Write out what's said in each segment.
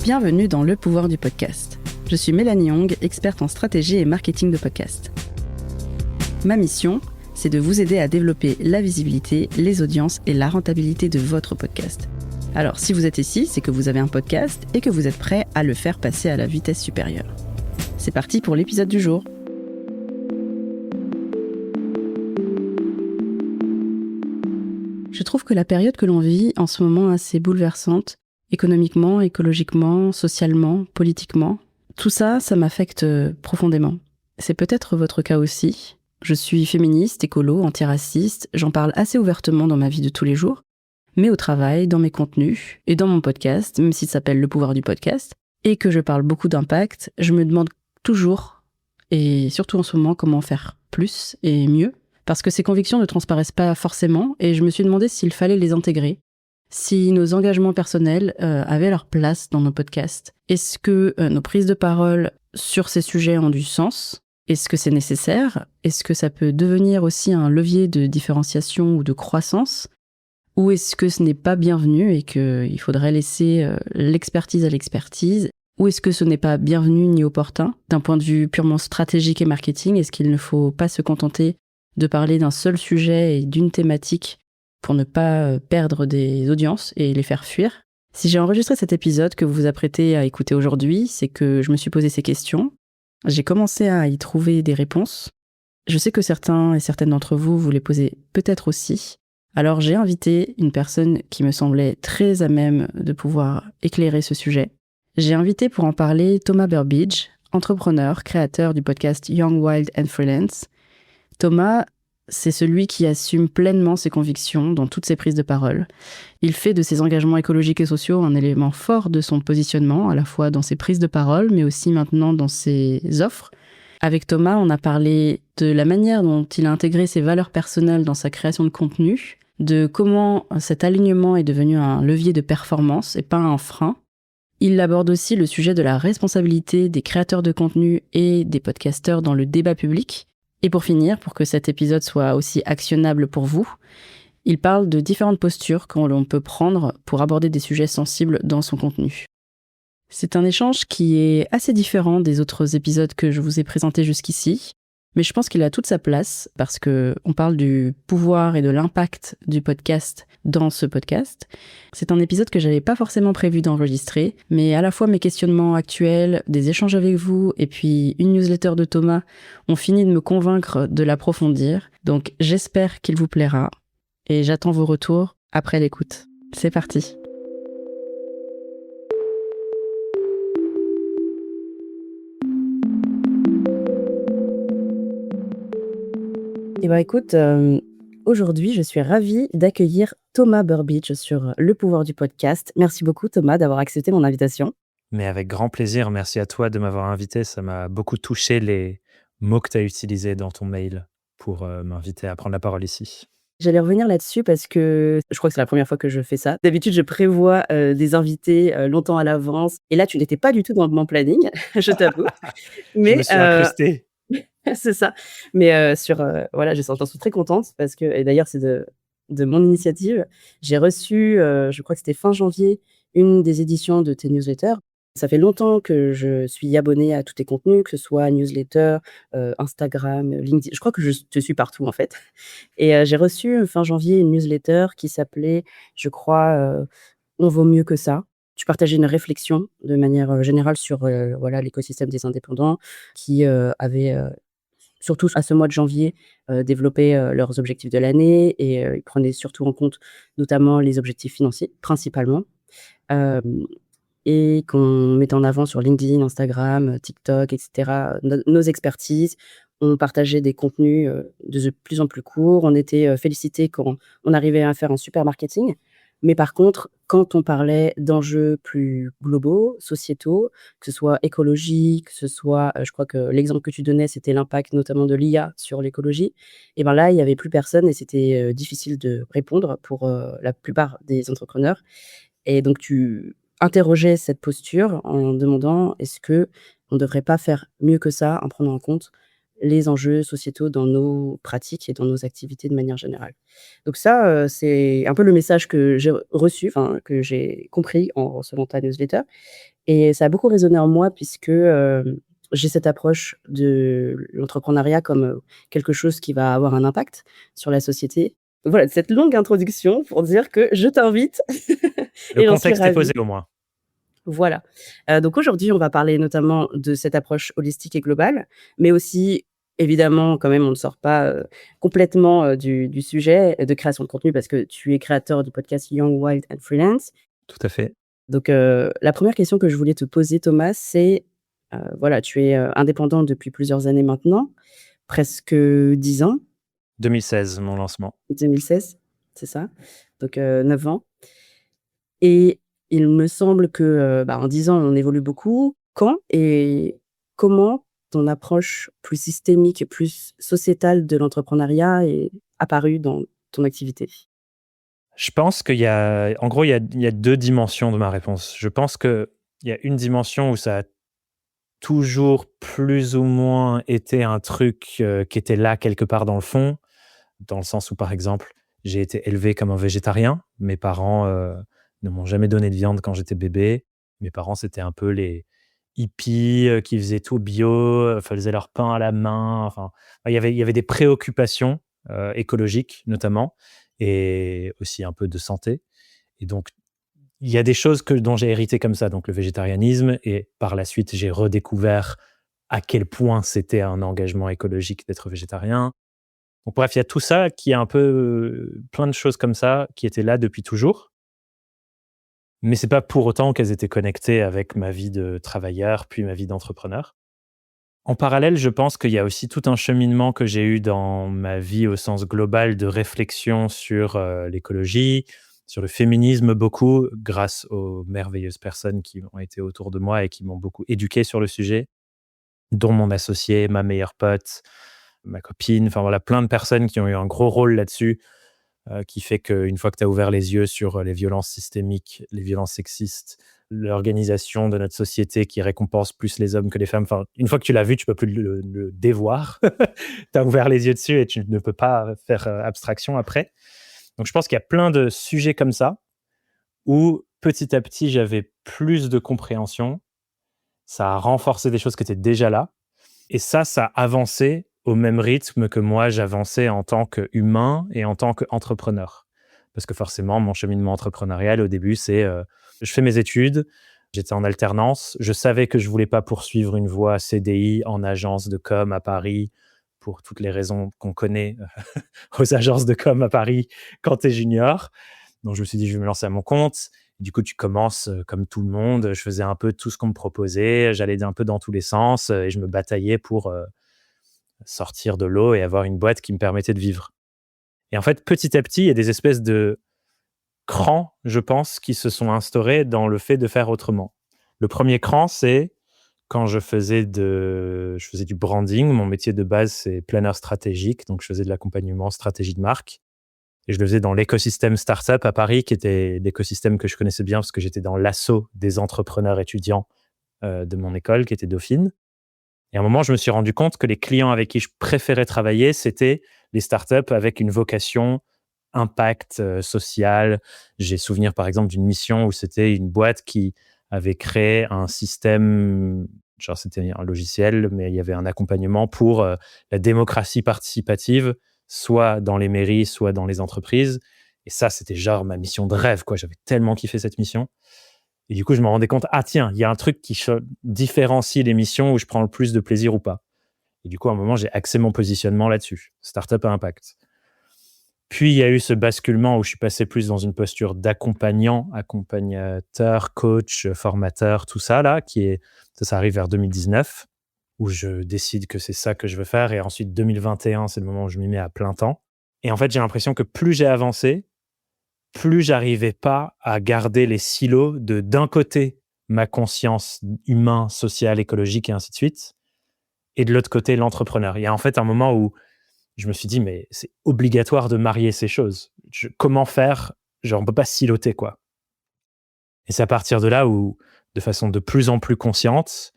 Bienvenue dans Le Pouvoir du Podcast. Je suis Mélanie Hong, experte en stratégie et marketing de podcast. Ma mission, c'est de vous aider à développer la visibilité, les audiences et la rentabilité de votre podcast. Alors, si vous êtes ici, c'est que vous avez un podcast et que vous êtes prêt à le faire passer à la vitesse supérieure. C'est parti pour l'épisode du jour. Je trouve que la période que l'on vit en ce moment est assez bouleversante, économiquement, écologiquement, socialement, politiquement. Tout ça, ça m'affecte profondément. C'est peut-être votre cas aussi. Je suis féministe, écolo, antiraciste, j'en parle assez ouvertement dans ma vie de tous les jours, mais au travail, dans mes contenus et dans mon podcast, même s'il s'appelle Le Pouvoir du Podcast, et que je parle beaucoup d'impact, je me demande toujours, et surtout en ce moment, comment faire plus et mieux, parce que ces convictions ne transparaissent pas forcément, et je me suis demandé s'il fallait les intégrer, si nos engagements personnels avaient leur place dans nos podcasts. Est-ce que nos prises de parole sur ces sujets ont du sens ? Est-ce que c'est nécessaire ? Est-ce que ça peut devenir aussi un levier de différenciation ou de croissance ? Ou est-ce que ce n'est pas bienvenu et qu'il faudrait laisser l'expertise à l'expertise ? Ou est-ce que ce n'est pas bienvenu ni opportun d'un point de vue purement stratégique et marketing ? Est-ce qu'il ne faut pas se contenter de parler d'un seul sujet et d'une thématique pour ne pas perdre des audiences et les faire fuir ? Si j'ai enregistré cet épisode que vous vous apprêtez à écouter aujourd'hui, c'est que je me suis posé ces questions. J'ai commencé à y trouver des réponses. Je sais que certains et certaines d'entre vous, vous les posez peut-être aussi. Alors j'ai invité une personne qui me semblait très à même de pouvoir éclairer ce sujet. J'ai invité pour en parler Thomas Burbidge, entrepreneur, créateur du podcast Young, Wild and Freelance. Thomas, c'est celui qui assume pleinement ses convictions dans toutes ses prises de parole. Il fait de ses engagements écologiques et sociaux un élément fort de son positionnement, à la fois dans ses prises de parole, mais aussi maintenant dans ses offres. Avec Thomas, on a parlé de la manière dont il a intégré ses valeurs personnelles dans sa création de contenu, de comment cet alignement est devenu un levier de performance et pas un frein. Il aborde aussi le sujet de la responsabilité des créateurs de contenu et des podcasteurs dans le débat public. Et pour finir, pour que cet épisode soit aussi actionnable pour vous, il parle de différentes postures que l'on peut prendre pour aborder des sujets sensibles dans son contenu. C'est un échange qui est assez différent des autres épisodes que je vous ai présentés jusqu'ici, mais je pense qu'il a toute sa place parce qu'on parle du pouvoir et de l'impact du podcast dans ce podcast. C'est un épisode que j'avais pas forcément prévu d'enregistrer, mais à la fois mes questionnements actuels, des échanges avec vous et puis une newsletter de Thomas ont fini de me convaincre de l'approfondir. Donc j'espère qu'il vous plaira et j'attends vos retours après l'écoute. C'est parti. Et écoute, aujourd'hui, je suis ravie d'accueillir Thomas Burbidge sur Le Pouvoir du Podcast. Merci beaucoup Thomas d'avoir accepté mon invitation. Mais avec grand plaisir, merci à toi de m'avoir invité. Ça m'a beaucoup touché les mots que tu as utilisés dans ton mail pour m'inviter à prendre la parole ici. J'allais revenir là-dessus parce que je crois que c'est la première fois que je fais ça. D'habitude, je prévois des invités longtemps à l'avance. Et là, tu n'étais pas du tout dans mon planning, je t'avoue. Je me suis incrusté. C'est ça. Mais voilà, j'en suis très contente parce que, et d'ailleurs, c'est de mon initiative. J'ai reçu, je crois que c'était fin janvier, une des éditions de tes newsletters. Ça fait longtemps que je suis abonnée à tous tes contenus, que ce soit newsletter, Instagram, LinkedIn. Je crois que je te suis partout, en fait. Et j'ai reçu fin janvier une newsletter qui s'appelait, je crois, On vaut mieux que ça. Tu partageais une réflexion de manière générale sur voilà, l'écosystème des indépendants qui avait surtout à ce mois de janvier, développé leurs objectifs de l'année et ils prenaient surtout en compte notamment les objectifs financiers, principalement. Et qu'on met en avant sur LinkedIn, Instagram, TikTok, et cetera, nos expertises. On partageait des contenus de plus en plus courts. On était félicités quand on arrivait à faire un super marketing. Mais par contre, quand on parlait d'enjeux plus globaux, sociétaux, que ce soit écologie, que ce soit, je crois que l'exemple que tu donnais, c'était l'impact notamment de l'IA sur l'écologie. Et ben là, il y avait plus personne et c'était difficile de répondre pour la plupart des entrepreneurs. Et donc tu interrogeais cette posture en demandant: est-ce qu'on ne devrait pas faire mieux que ça en prenant en compte les enjeux sociétaux dans nos pratiques et dans nos activités de manière générale? Donc ça, c'est un peu le message que j'ai reçu, enfin que j'ai compris en recevant ta newsletter Et ça a beaucoup résonné en moi puisque, j'ai cette approche de l'entrepreneuriat comme, quelque chose qui va avoir un impact sur la société. Voilà, cette longue introduction pour dire que je t'invite Le et j'en suis contexte est posé ravie. au moins. Voilà. Donc aujourd'hui, on va parler notamment de cette approche holistique et globale, mais aussi, évidemment, quand même, on ne sort pas, complètement, du sujet de création de contenu parce que tu es créateur du podcast Young, Wild and Freelance. Tout à fait. Donc, la première question que je voulais te poser, Thomas, c'est, voilà, tu es, indépendant depuis plusieurs années maintenant, presque 10 ans, 2016, mon lancement. 2016, c'est ça? Donc, 9 ans. Et il me semble que, en 10 ans, on évolue beaucoup. Quand et comment ton approche plus systémique et plus sociétale de l'entrepreneuriat est apparue dans ton activité? Je pense qu'il y a en gros, il y a 2 dimensions de ma réponse. Je pense qu'il y a une dimension où ça a toujours plus ou moins été un truc, qui était là quelque part dans le fond, dans le sens où, par exemple, j'ai été élevé comme un végétarien. Mes parents, ne m'ont jamais donné de viande quand j'étais bébé. Mes parents, c'était un peu les hippies, qui faisaient tout bio, faisaient leur pain à la main, enfin, il y avait des préoccupations, écologiques notamment et aussi un peu de santé et donc il y a des choses dont j'ai hérité comme ça, donc le végétarianisme et par la suite, j'ai redécouvert à quel point c'était un engagement écologique d'être végétarien. Donc bref, il y a tout ça qui est un peu, plein de choses comme ça qui étaient là depuis toujours, mais c'est pas pour autant qu'elles étaient connectées avec ma vie de travailleur, puis ma vie d'entrepreneur. En parallèle, je pense qu'il y a aussi tout un cheminement que j'ai eu dans ma vie au sens global de réflexion sur, l'écologie, sur le féminisme beaucoup, grâce aux merveilleuses personnes qui ont été autour de moi et qui m'ont beaucoup éduqué sur le sujet, dont mon associé, ma meilleure pote, ma copine, enfin voilà, plein de personnes qui ont eu un gros rôle là-dessus, qui fait qu'une fois que tu as ouvert les yeux sur, les violences systémiques, les violences sexistes, l'organisation de notre société qui récompense plus les hommes que les femmes, enfin, une fois que tu l'as vu, tu peux plus le dévoir. Tu as ouvert les yeux dessus et tu ne peux pas faire, abstraction après. Donc je pense qu'il y a plein de sujets comme ça, où petit à petit, j'avais plus de compréhension. Ça a renforcé des choses qui étaient déjà là et ça a avancé au même rythme que moi, j'avançais en tant qu'humain et en tant qu'entrepreneur. Parce que forcément, mon cheminement entrepreneurial, au début, c'est, je fais mes études, j'étais en alternance, je savais que je voulais pas poursuivre une voie CDI en agence de com à Paris pour toutes les raisons qu'on connaît aux agences de com à Paris quand tu es junior. Donc je me suis dit: «Je vais me lancer à mon compte». Du coup, tu commences, comme tout le monde, je faisais un peu tout ce qu'on me proposait, j'allais un peu dans tous les sens, et je me bataillais pour, sortir de l'eau et avoir une boîte qui me permettait de vivre. Et en fait, petit à petit, il y a des espèces de crans, je pense, qui se sont instaurés dans le fait de faire autrement. Le premier cran, c'est quand je faisais du branding. Mon métier de base, c'est planeur stratégique, donc je faisais de l'accompagnement stratégie de marque et je le faisais dans l'écosystème startup à Paris, qui était l'écosystème que je connaissais bien parce que j'étais dans l'asso des entrepreneurs étudiants, de mon école qui était Dauphine. Et à un moment, je me suis rendu compte que les clients avec qui je préférais travailler, c'était les startups avec une vocation impact, social. J'ai souvenir, par exemple, d'une mission où c'était une boîte qui avait créé un système, genre c'était un logiciel, mais il y avait un accompagnement pour, la démocratie participative, soit dans les mairies, soit dans les entreprises. Et ça, c'était genre ma mission de rêve, quoi. J'avais tellement kiffé cette mission. Et du coup, je me rendais compte, ah tiens, il y a un truc qui différencie les missions où je prends le plus de plaisir ou pas. Et du coup, à un moment, j'ai axé mon positionnement là-dessus, startup à impact. Puis, il y a eu ce basculement où je suis passé plus dans une posture d'accompagnant, accompagnateur, coach, formateur, tout ça là, ça arrive vers 2019, où je décide que c'est ça que je veux faire. Et ensuite, 2021, c'est le moment où je m'y mets à plein temps. Et en fait, j'ai l'impression que plus j'ai avancé, plus j'arrivais pas à garder les silos de, d'un côté, ma conscience humain, sociale, écologique et ainsi de suite, et de l'autre côté, l'entrepreneur. Il y a en fait un moment où je me suis dit: «Mais c'est obligatoire de marier ces choses. Comment faire? Genre, on peut pas siloter, quoi». Et c'est à partir de là où, de façon de plus en plus consciente,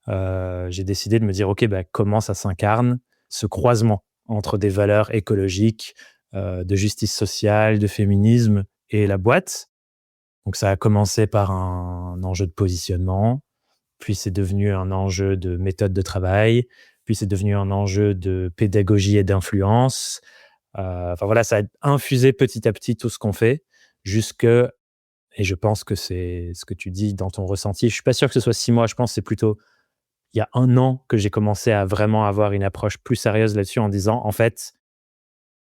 j'ai décidé de me dire: «OK, bah, comment ça s'incarne, ce croisement entre des valeurs écologiques, de justice sociale, de féminisme et la boîte?» Donc ça a commencé par un enjeu de positionnement, puis c'est devenu un enjeu de méthode de travail, puis c'est devenu un enjeu de pédagogie et d'influence. Enfin voilà, ça a infusé petit à petit tout ce qu'on fait jusque et je pense que c'est ce que tu dis dans ton ressenti. Je suis pas sûr que ce soit 6 mois, je pense que c'est plutôt il y a 1 an que j'ai commencé à vraiment avoir une approche plus sérieuse là-dessus en disant: «En fait,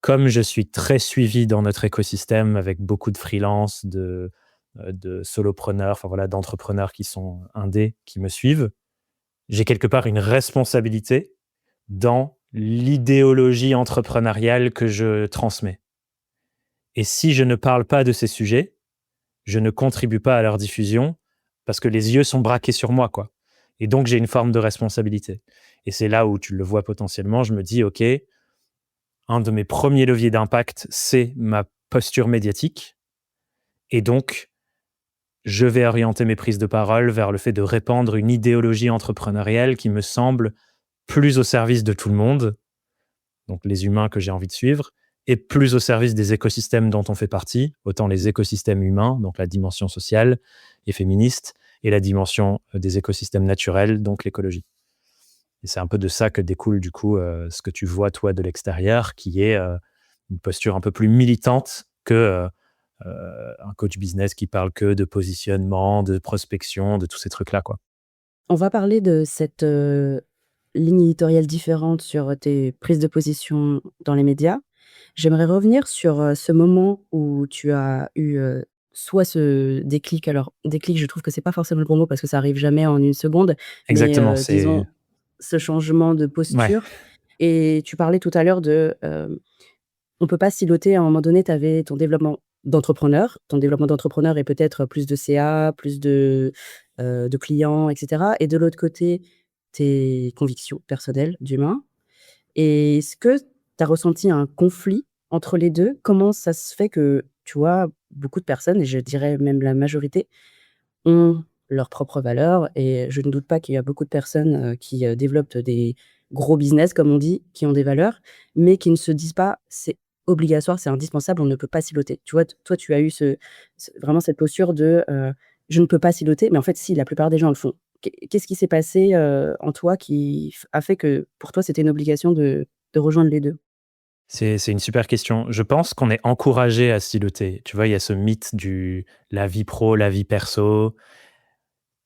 comme je suis très suivi dans notre écosystème avec beaucoup de freelance, de solopreneurs, enfin voilà, d'entrepreneurs qui sont indés, qui me suivent, j'ai quelque part une responsabilité dans l'idéologie entrepreneuriale que je transmets. Et si je ne parle pas de ces sujets, je ne contribue pas à leur diffusion parce que les yeux sont braqués sur moi, quoi. Et donc, j'ai une forme de responsabilité. Et c'est là où tu le vois potentiellement. Je me dis, OK, un de mes premiers leviers d'impact, c'est ma posture médiatique. Et donc, je vais orienter mes prises de parole vers le fait de répandre une idéologie entrepreneuriale qui me semble plus au service de tout le monde, donc les humains que j'ai envie de suivre, et plus au service des écosystèmes dont on fait partie, autant les écosystèmes humains, donc la dimension sociale et féministe, et la dimension des écosystèmes naturels, donc l'écologie. Et c'est un peu de ça que découle du coup ce que tu vois toi de l'extérieur, qui est une posture un peu plus militante que un coach business qui parle que de positionnement, de prospection, de tous ces trucs-là, quoi. On va parler de cette, ligne éditoriale différente sur tes prises de position dans les médias. J'aimerais revenir sur, ce moment où tu as eu, soit ce déclic. Alors déclic, je trouve que c'est pas forcément le bon mot parce que ça arrive jamais en une seconde, mais, Exactement, disons c'est ce changement de ouais, posture. Et tu parlais tout à l'heure de, on peut pas siloter. À un moment donné, tu avais ton développement d'entrepreneur. Ton développement d'entrepreneur est peut-être plus de CA, plus de clients et cetera, et de l'autre côté, tes convictions personnelles d'humain. Et est-ce que tu as ressenti un conflit entre les 2? Comment ça se fait que, tu vois, beaucoup de personnes, et je dirais même la majorité, ont leurs propres valeurs, et je ne doute pas qu'il y a beaucoup de personnes, qui, développent des gros business comme on dit, qui ont des valeurs, mais qui ne se disent pas: «C'est obligatoire, c'est indispensable, on ne peut pas siloter». Tu vois? Toi, tu as eu vraiment cette posture de, «Je ne peux pas siloter», mais en fait si, la plupart des gens le font. Qu'est-ce qui s'est passé, en toi qui f a fait que pour toi c'était une obligation de rejoindre les 2? c'est une super question. Je pense qu'on est encouragé à siloter. Tu vois, il y a ce mythe du la vie pro, la vie perso,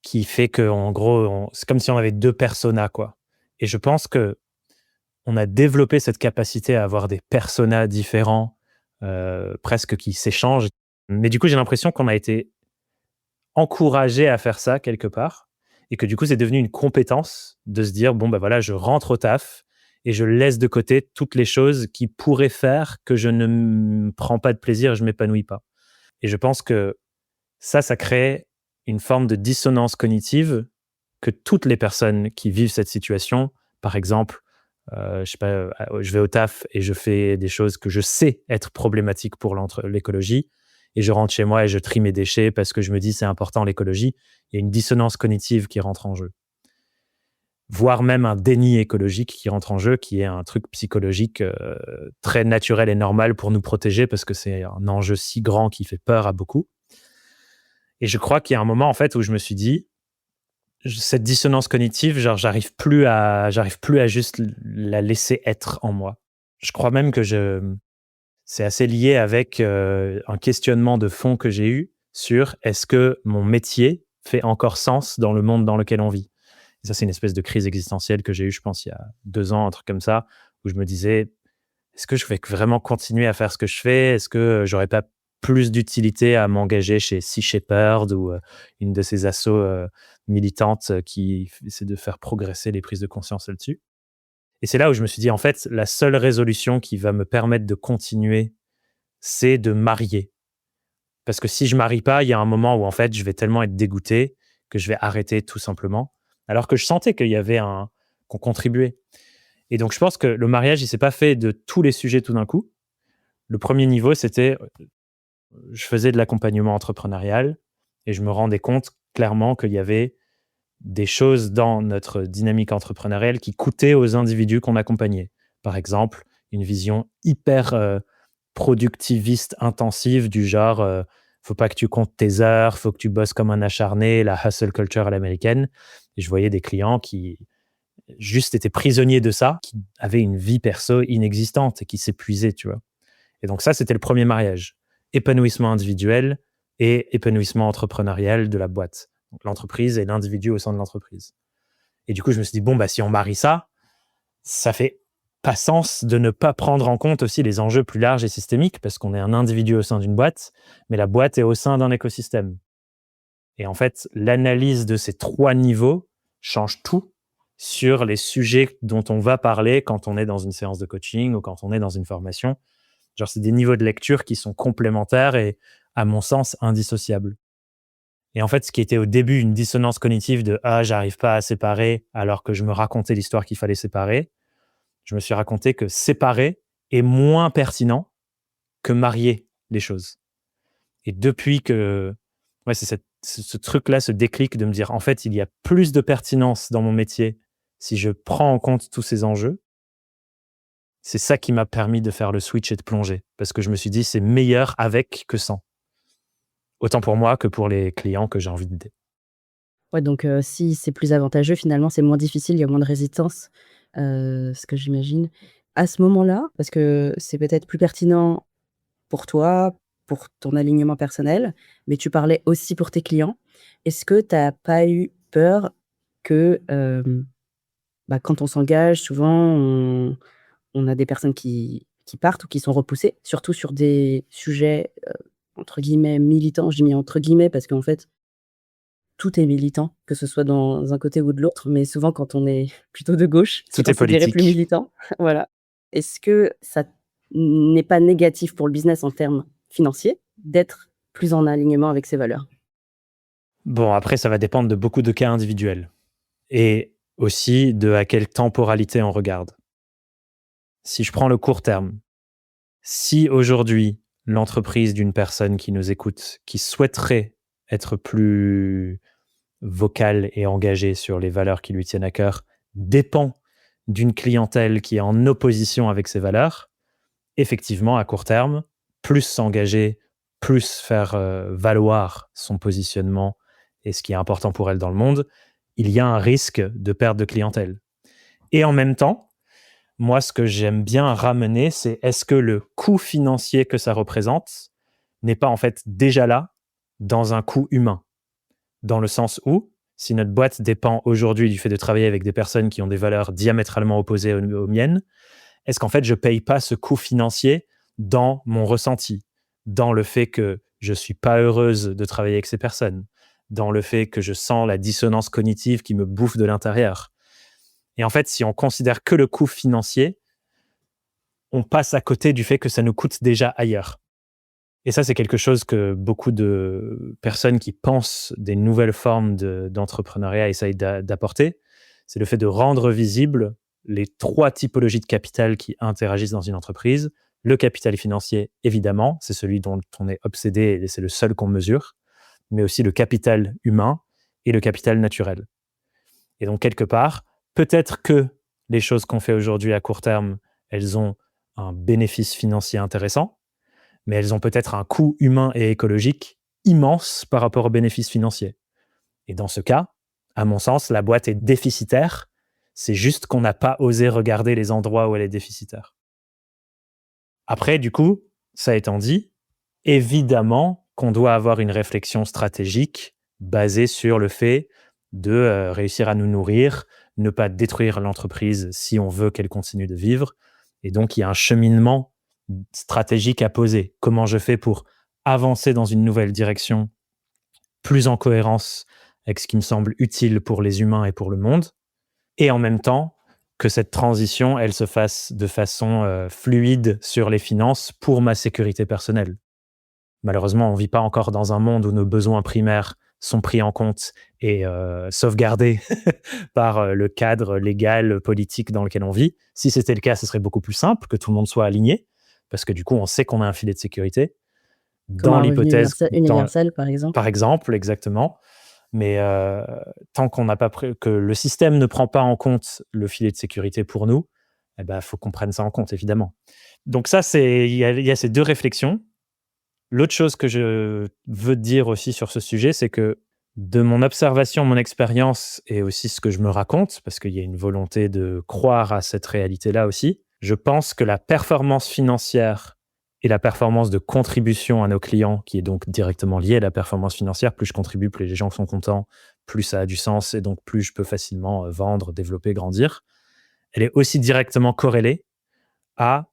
qui fait qu'en gros, c'est comme si on avait 2 personas, quoi. Et je pense que on a développé cette capacité à avoir des personas différents, presque qui s'échangent. Mais du coup, j'ai l'impression qu'on a été encouragé à faire ça quelque part et que du coup, c'est devenu une compétence de se dire: «Bon, bah, voilà, je rentre au taf et je laisse de côté toutes les choses qui pourraient faire que je ne prends pas de plaisir, je m'épanouis pas». Et je pense que ça crée une forme de dissonance cognitive que toutes les personnes qui vivent cette situation, par exemple, je sais pas, je vais au taf et je fais des choses que je sais être problématiques pour l'écologie et je rentre chez moi et je trie mes déchets parce que je me dis: «C'est important l'écologie». Il y a une dissonance cognitive qui rentre en jeu. Voire même un déni écologique qui rentre en jeu, qui est un truc psychologique, très naturel et normal pour nous protéger parce que c'est un enjeu si grand qui fait peur à beaucoup. Et je crois qu'il y a un moment, en fait, où je me suis dit: cette dissonance cognitive, genre, j'arrive plus à juste la laisser être en moi. Je crois même que c'est assez lié avec un questionnement de fond que j'ai eu sur est-ce que mon métier fait encore sens dans le monde dans lequel on vit. Et ça, c'est une espèce de crise existentielle que j'ai eue, je pense, il y a 2 ans, un truc comme ça, où je me disais: est-ce que je vais vraiment continuer à faire ce que je fais? Est-ce que j'aurais pas plus d'utilité à m'engager chez Sea Shepherd ou une de ces assos militantes qui essaient de faire progresser les prises de conscience là-dessus? Et c'est là où je me suis dit: «En fait, la seule résolution qui va me permettre de continuer, c'est de marier». Parce que si je marie pas, il y a un moment où en fait, je vais tellement être dégoûté que je vais arrêter tout simplement. Alors que je sentais qu'il y avait qu'on contribuait. Et donc je pense que le mariage, il s'est pas fait de tous les sujets tout d'un coup. Le premier niveau, c'était, je faisais de l'accompagnement entrepreneurial et je me rendais compte clairement qu'il y avait des choses dans notre dynamique entrepreneuriale qui coûtaient aux individus qu'on accompagnait. Par exemple, une vision hyper productiviste, intensive du genre Faut pas que tu comptes tes heures, faut que tu bosses comme un acharné, la hustle culture à l'américaine. Et je voyais des clients qui juste étaient prisonniers de ça, qui avaient une vie perso inexistante et qui s'épuisaient, tu vois. Et donc ça, c'était le premier mariage. Épanouissement individuel et épanouissement entrepreneurial de la boîte. Donc l'entreprise et l'individu au sein de l'entreprise. Et du coup, je me suis dit, bon, bah, si on marie ça, ça fait pas sens de ne pas prendre en compte aussi les enjeux plus larges et systémiques, parce qu'on est un individu au sein d'une boîte, mais la boîte est au sein d'un écosystème. Et en fait, l'analyse de ces 3 niveaux change tout sur les sujets dont on va parler quand on est dans une séance de coaching ou quand on est dans une formation. Genre, c'est des niveaux de lecture qui sont complémentaires et, à mon sens, indissociables. Et en fait, ce qui était au début une dissonance cognitive de « Ah, j'arrive pas à séparer », alors que je me racontais l'histoire qu'il fallait séparer, je me suis raconté que séparer est moins pertinent que marier les choses. Et depuis que c'est ce truc-là, ce déclic de me dire, en fait, il y a plus de pertinence dans mon métier si je prends en compte tous ces enjeux, c'est ça qui m'a permis de faire le switch et de plonger. Parce que je me suis dit, c'est meilleur avec que sans. Autant pour moi que pour les clients que j'ai envie d'aider. Ouais, donc si c'est plus avantageux, finalement, c'est moins difficile, il y a moins de résistance, ce que j'imagine. À ce moment-là, parce que c'est peut-être plus pertinent pour toi, pour ton alignement personnel, mais tu parlais aussi pour tes clients. Est-ce que tu as pas eu peur que, quand on s'engage, souvent on a des personnes qui partent ou qui sont repoussées, surtout sur des sujets, entre guillemets «militants», je dis entre guillemets parce qu'en fait tout est militant, que ce soit dans un côté ou de l'autre, mais souvent quand on est plutôt de gauche, c'est Tout est considéré plus politique. militant. Voilà. Est-ce que ça n'est pas négatif pour le business en termes financiers, d'être plus en alignement avec ses valeurs? Bon, après, ça va dépendre de beaucoup de cas individuels et aussi de à quelle temporalité on regarde. Si je prends le court terme, si aujourd'hui, l'entreprise d'une personne qui nous écoute, qui souhaiterait être plus vocale et engagée sur les valeurs qui lui tiennent à cœur, dépend d'une clientèle qui est en opposition avec ses valeurs, effectivement, à court terme, plus s'engager, plus faire valoir son positionnement et ce qui est important pour elle dans le monde, il y a un risque de perte de clientèle. Et en même temps, moi, ce que j'aime bien ramener, c'est est-ce que le coût financier que ça représente n'est pas en fait déjà là dans un coût humain? Dans le sens où, si notre boîte dépend aujourd'hui du fait de travailler avec des personnes qui ont des valeurs diamétralement opposées aux miennes, est-ce qu'en fait, je ne paye pas ce coût financier dans mon ressenti, dans le fait que je ne suis pas heureuse de travailler avec ces personnes, dans le fait que je sens la dissonance cognitive qui me bouffe de l'intérieur. Et en fait, si on considère que le coût financier, on passe à côté du fait que ça nous coûte déjà ailleurs. Et ça, c'est quelque chose que beaucoup de personnes qui pensent des nouvelles formes d'entrepreneuriat essayent d'apporter. C'est le fait de rendre visible les 3 typologies de capital qui interagissent dans une entreprise. Le capital financier, évidemment, c'est celui dont on est obsédé et c'est le seul qu'on mesure, mais aussi le capital humain et le capital naturel. Et donc, quelque part, peut-être que les choses qu'on fait aujourd'hui à court terme, elles ont un bénéfice financier intéressant, mais elles ont peut-être un coût humain et écologique immense par rapport aux bénéfices financiers. Et dans ce cas, à mon sens, la boîte est déficitaire. C'est juste qu'on n'a pas osé regarder les endroits où elle est déficitaire. Après, du coup, ça étant dit, évidemment qu'on doit avoir une réflexion stratégique basée sur le fait de réussir à nous nourrir, ne pas détruire l'entreprise si on veut qu'elle continue de vivre. Et donc, il y a un cheminement stratégique à poser. Comment je fais pour avancer dans une nouvelle direction plus en cohérence avec ce qui me semble utile pour les humains et pour le monde, et en même temps que cette transition, elle se fasse de façon fluide sur les finances pour ma sécurité personnelle. Malheureusement, on ne vit pas encore dans un monde où nos besoins primaires sont pris en compte et sauvegardés par le cadre légal, politique dans lequel on vit. Si c'était le cas, ce serait beaucoup plus simple, que tout le monde soit aligné, parce que du coup, on sait qu'on a un filet de sécurité. Comme Dans un revenu l'hypothèse, universel, par exemple? par exemple, exactement. Mais tant qu'on n'a pas que le système ne prend pas en compte le filet de sécurité pour nous, eh ben, faut qu'on prenne ça en compte, évidemment. Donc ça, il y a ces 2 réflexions. L'autre chose que je veux te dire aussi sur ce sujet, c'est que de mon observation, mon expérience et aussi ce que je me raconte, parce qu'il y a une volonté de croire à cette réalité-là aussi, je pense que la performance financière et la performance de contribution à nos clients, qui est donc directement liée à la performance financière, plus je contribue, plus les gens sont contents, plus ça a du sens et donc plus je peux facilement vendre, développer, grandir. Elle est aussi directement corrélée à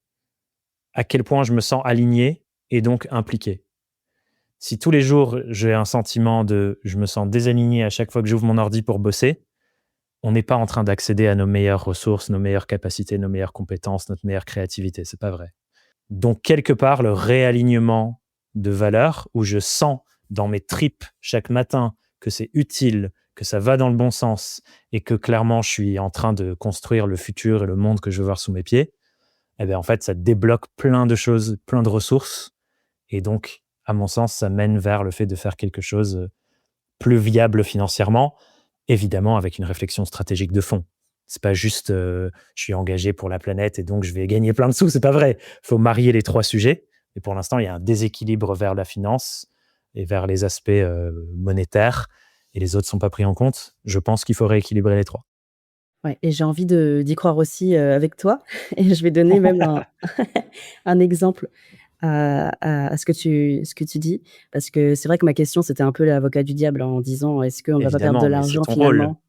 quel point je me sens aligné et donc impliqué. Si tous les jours, j'ai un sentiment de je me sens désaligné à chaque fois que j'ouvre mon ordi pour bosser, on n'est pas en train d'accéder à nos meilleures ressources, nos meilleures capacités, nos meilleures compétences, notre meilleure créativité. C'est pas vrai. Donc, quelque part, le réalignement de valeurs où je sens dans mes tripes chaque matin que c'est utile, que ça va dans le bon sens et que clairement, je suis en train de construire le futur et le monde que je veux voir sous mes pieds, eh bien, en fait, ça débloque plein de choses, plein de ressources. Et donc, à mon sens, ça mène vers le fait de faire quelque chose plus viable financièrement, évidemment avec une réflexion stratégique de fond. C'est pas juste je suis engagé pour la planète et donc je vais gagner plein de sous. C'est pas vrai. Il faut marier les trois sujets. Et pour l'instant, il y a un déséquilibre vers la finance et vers les aspects monétaires et les autres sont pas pris en compte. Je pense qu'il faut rééquilibrer les trois. Ouais, et j'ai envie d'y croire aussi avec toi. Et je vais donner même un exemple à ce que tu dis. Parce que c'est vrai que ma question, c'était un peu l'avocat du diable en disant est-ce qu'on ne va pas perdre de Évidemment, mais c'est l'argent ton rôle. finalement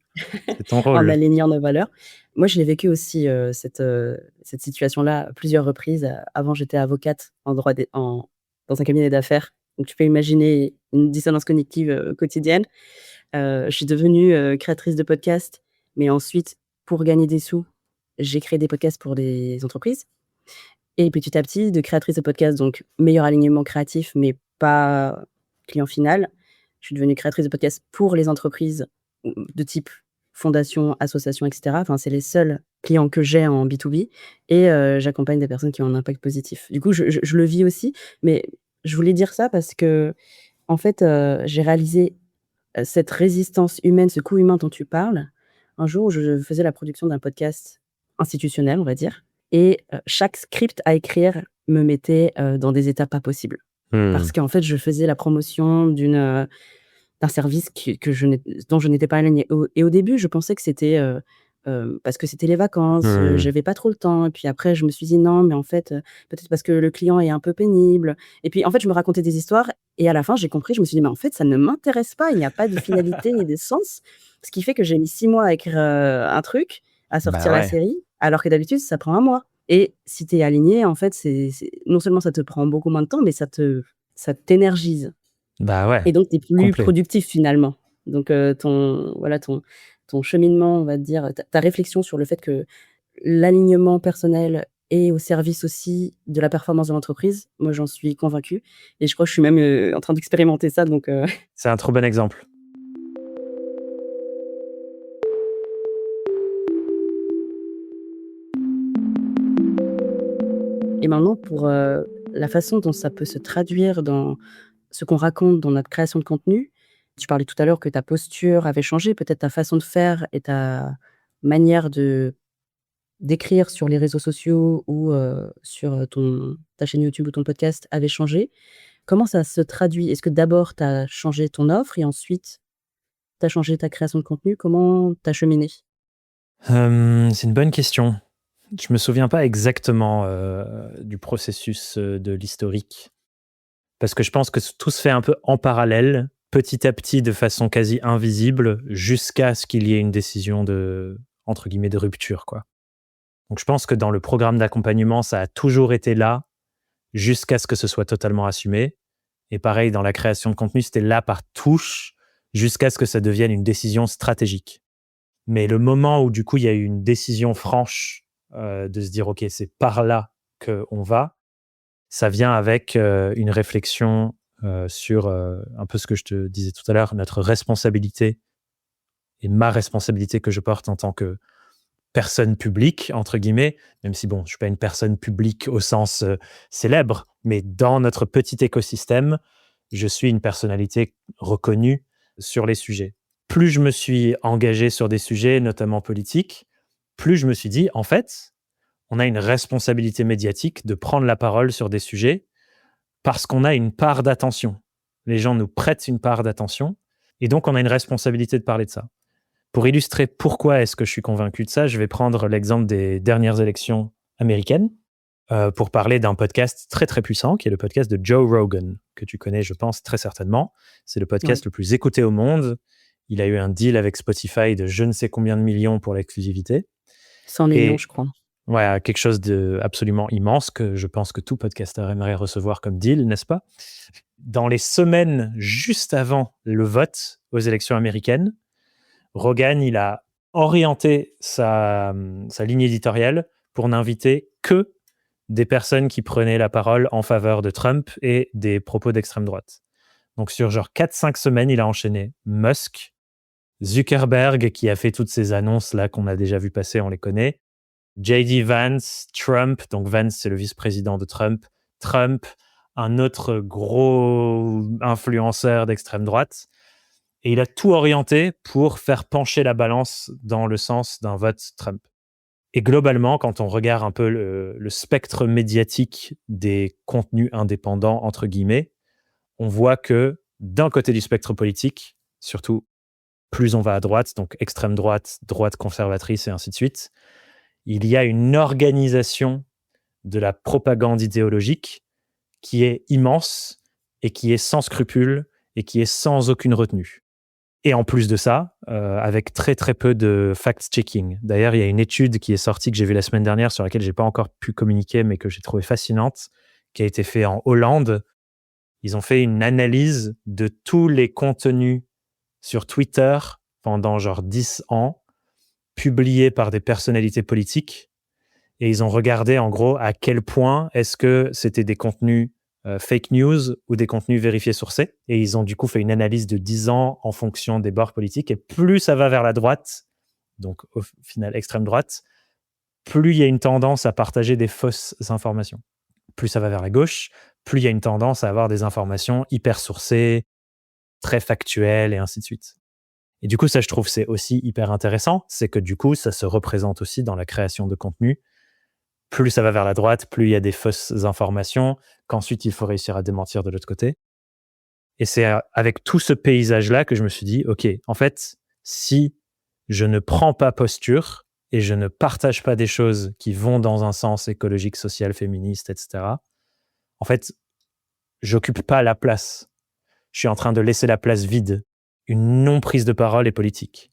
C'est ton en rôle. alignant nos valeurs. Moi, je l'ai vécu aussi, cette situation-là à plusieurs reprises. Avant, j'étais avocate en droit dans un cabinet d'affaires. Donc, tu peux imaginer une dissonance cognitive quotidienne. Je suis devenue créatrice de podcasts, mais ensuite, pour gagner des sous, j'ai créé des podcasts pour des entreprises. Et petit à petit, de créatrice de podcast, donc meilleur alignement créatif, mais pas client final. Je suis devenue créatrice de podcast pour les entreprises de type fondation, association, et cetera. Enfin, c'est les seuls clients que j'ai en B2B et j'accompagne des personnes qui ont un impact positif. Du coup, je le vis aussi, mais je voulais dire ça parce qu'en fait, j'ai réalisé, cette résistance humaine, ce coût humain dont tu parles, un jour où je faisais la production d'un podcast institutionnel, on va dire et chaque script à écrire me mettait, dans des états pas possibles. Mmh. Parce qu'en fait, je faisais la promotion d'un service que je n'ét dont je n'étais pas alignée. Au début, je pensais que c'était, parce que c'était les vacances, Mmh. j'avais pas trop le temps et puis après je me suis dit: «Non, mais en fait, peut-être parce que le client est un peu pénible» et puis en fait, je me racontais des histoires et à la fin, j'ai compris, je me suis dit: «Mais en fait, ça ne m'intéresse pas, il n'y a pas de finalité ni de sens». Ce qui fait que j'ai mis 6 mois à écrire, un truc, à Bah sortir la ouais. série, alors que d'habitude, ça prend 1 mois et si tu es aligné, en fait, c'est non seulement ça te prend beaucoup moins de temps, mais ça t'énergise. Bah ouais. Et donc tu es plus Complet. productif finalement. Donc ton cheminement, on va dire, ta réflexion sur le fait que l'alignement personnel est au service aussi de la performance de l'entreprise, moi j'en suis convaincue et je crois que je suis même, en train d'expérimenter ça donc C'est un trop bon exemple. et maintenant pour, la façon dont ça peut se traduire dans ce qu'on raconte dans notre création de contenu, tu parlais tout à l'heure que ta posture avait changé, peut-être ta façon de faire et ta manière d'écrire sur les réseaux sociaux ou sur, ta chaîne YouTube ou ton podcast avait changé. Comment ça se traduit? Est-ce que d'abord tu as changé ton offre et ensuite tu as changé ta création de contenu? Comment tu as cheminé? C'est une bonne question. Je me souviens pas exactement, du processus, de l'historique. Parce que je pense que tout se fait un peu en parallèle, petit à petit, de façon quasi invisible, jusqu'à ce qu'il y ait une décision de, entre guillemets, «de rupture», quoi. Donc je pense que dans le programme d'accompagnement, ça a toujours été là, jusqu'à ce que ce soit totalement assumé. Et pareil, dans la création de contenu, c'était là par touche, jusqu'à ce que ça devienne une décision stratégique. Mais le moment où, du coup, il y a eu une décision franche, de se dire: «OK, c'est par là qu'on va», ça vient avec, une réflexion, sur, un peu ce que je te disais tout à l'heure, notre responsabilité et ma responsabilité que je porte en tant que «personne publique» entre guillemets, même si bon, je suis pas une personne publique au sens, célèbre, mais dans notre petit écosystème, je suis une personnalité reconnue sur les sujets. Plus je me suis engagé sur des sujets, notamment politiques, plus je me suis dit: «En fait, on a une responsabilité médiatique de prendre la parole sur des sujets parce qu'on a une part d'attention. Les gens nous prêtent une part d'attention et donc on a une responsabilité de parler de ça. Pour illustrer pourquoi est-ce que je suis convaincu de ça, je vais prendre l'exemple des dernières élections américaines pour parler d'un podcast très très puissant qui est le podcast de Joe Rogan, que tu connais, je pense, très certainement. C'est le podcast le plus écouté au monde. Il a eu un deal avec Spotify de je ne sais combien de millions pour l'exclusivité. 100 millions, je crois. Ouais, quelque chose d'absolument immense que je pense que tout podcasteur aimerait recevoir comme deal, n'est-ce pas? Dans les semaines juste avant le vote aux élections américaines, Rogan, il a orienté sa ligne éditoriale pour n'inviter que des personnes qui prenaient la parole en faveur de Trump et des propos d'extrême droite. Donc sur genre 4-5 semaines, il a enchaîné Musk, Zuckerberg, qui a fait toutes ces annonces-là qu'on a déjà vu passer, on les connaît, J.D. Vance, Trump, donc Vance, c'est le vice-président de Trump, un autre gros influenceur d'extrême droite, et il a tout orienté pour faire pencher la balance dans le sens d'un vote Trump. Et globalement, quand on regarde un peu le spectre médiatique des contenus indépendants, entre guillemets, on voit que d'un côté du spectre politique, surtout plus on va à droite, donc extrême droite, droite conservatrice et ainsi de suite, il y a une organisation de la propagande idéologique qui est immense et qui est sans scrupule et qui est sans aucune retenue. Et en plus de ça, avec très très peu de fact-checking. D'ailleurs, il y a une étude qui est sortie que j'ai vue la semaine dernière sur laquelle je n'ai pas encore pu communiquer, mais que j'ai trouvée fascinante, qui a été faite en Hollande. Ils ont fait une analyse de tous les contenus sur Twitter pendant genre 10 ans, publiés par des personnalités politiques. Et ils ont regardé en gros à quel point est-ce que c'était des contenus fake news ou des contenus vérifiés sourcés. Et ils ont du coup fait une analyse de 10 ans en fonction des bords politiques. Et plus ça va vers la droite, donc au final extrême droite, plus il y a une tendance à partager des fausses informations. Plus ça va vers la gauche, plus il y a une tendance à avoir des informations hyper sourcées, très factuelles et ainsi de suite. Et du coup, ça, je trouve, c'est aussi hyper intéressant. C'est que du coup, ça se représente aussi dans la création de contenu. Plus ça va vers la droite, plus il y a des fausses informations qu'ensuite il faut réussir à démentir de l'autre côté. Et c'est avec tout ce paysage-là que je me suis dit, OK, en fait, si je ne prends pas posture et je ne partage pas des choses qui vont dans un sens écologique, social, féministe, etc., en fait, j'occupe pas la place. Je suis en train de laisser la place vide. Une non-prise de parole est politique.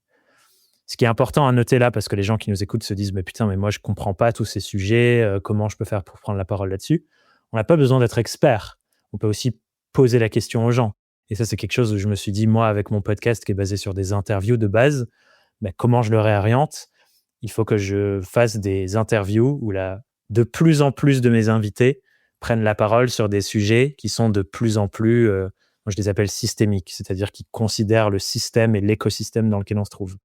Ce qui est important à noter là, parce que les gens qui nous écoutent se disent « Mais putain, mais moi, je comprends pas tous ces sujets. Comment je peux faire pour prendre la parole là-dessus ?» On n'a pas besoin d'être expert. On peut aussi poser la question aux gens. Et ça, c'est quelque chose où je me suis dit, moi, avec mon podcast qui est basé sur des interviews de base, comment je le réoriente? Il faut que je fasse des interviews où de plus en plus de mes invités prennent la parole sur des sujets qui sont de plus en plus, moi je les appelle systémiques, c'est-à-dire qui considèrent le système et l'écosystème dans lequel on se trouve.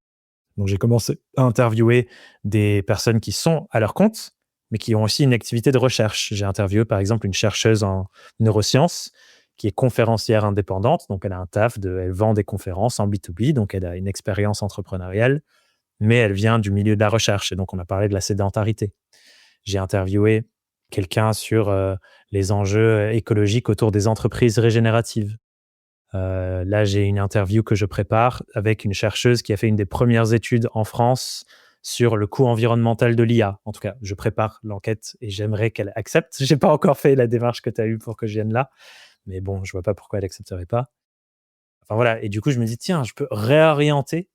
Donc, j'ai commencé à interviewer des personnes qui sont à leur compte, mais qui ont aussi une activité de recherche. J'ai interviewé, par exemple, une chercheuse en neurosciences qui est conférencière indépendante. Donc, elle a un taf, elle vend des conférences en B2B, donc elle a une expérience entrepreneuriale, mais elle vient du milieu de la recherche. Et donc, on a parlé de la sédentarité. J'ai interviewé quelqu'un sur les enjeux écologiques autour des entreprises régénératives. Là, j'ai une interview que je prépare avec une chercheuse qui a fait une des premières études en France sur le coût environnemental de l'IA. En tout cas, je prépare l'enquête et j'aimerais qu'elle accepte. Je n'ai pas encore fait la démarche que tu as eue pour que je vienne là. Mais bon, je ne vois pas pourquoi elle n'accepterait pas. Enfin voilà, et du coup, je me dis, tiens, je peux réorienter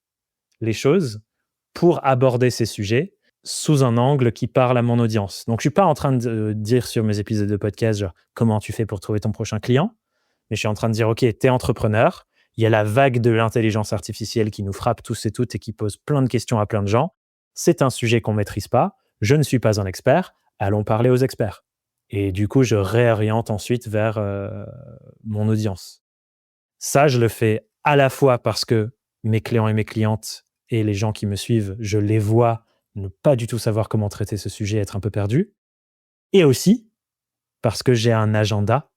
les choses pour aborder ces sujets sous un angle qui parle à mon audience. Donc, je ne suis pas en train de dire sur mes épisodes de podcast, genre, comment tu fais pour trouver ton prochain client? Mais je suis en train de dire, OK, tu es entrepreneur, il y a la vague de l'intelligence artificielle qui nous frappe tous et toutes et qui pose plein de questions à plein de gens. C'est un sujet qu'on ne maîtrise pas. Je ne suis pas un expert. Allons parler aux experts. Et du coup, je réoriente ensuite vers mon audience. Ça, je le fais à la fois parce que mes clients et mes clientes et les gens qui me suivent, je les vois ne pas du tout savoir comment traiter ce sujet, être un peu perdu. Et aussi parce que j'ai un agenda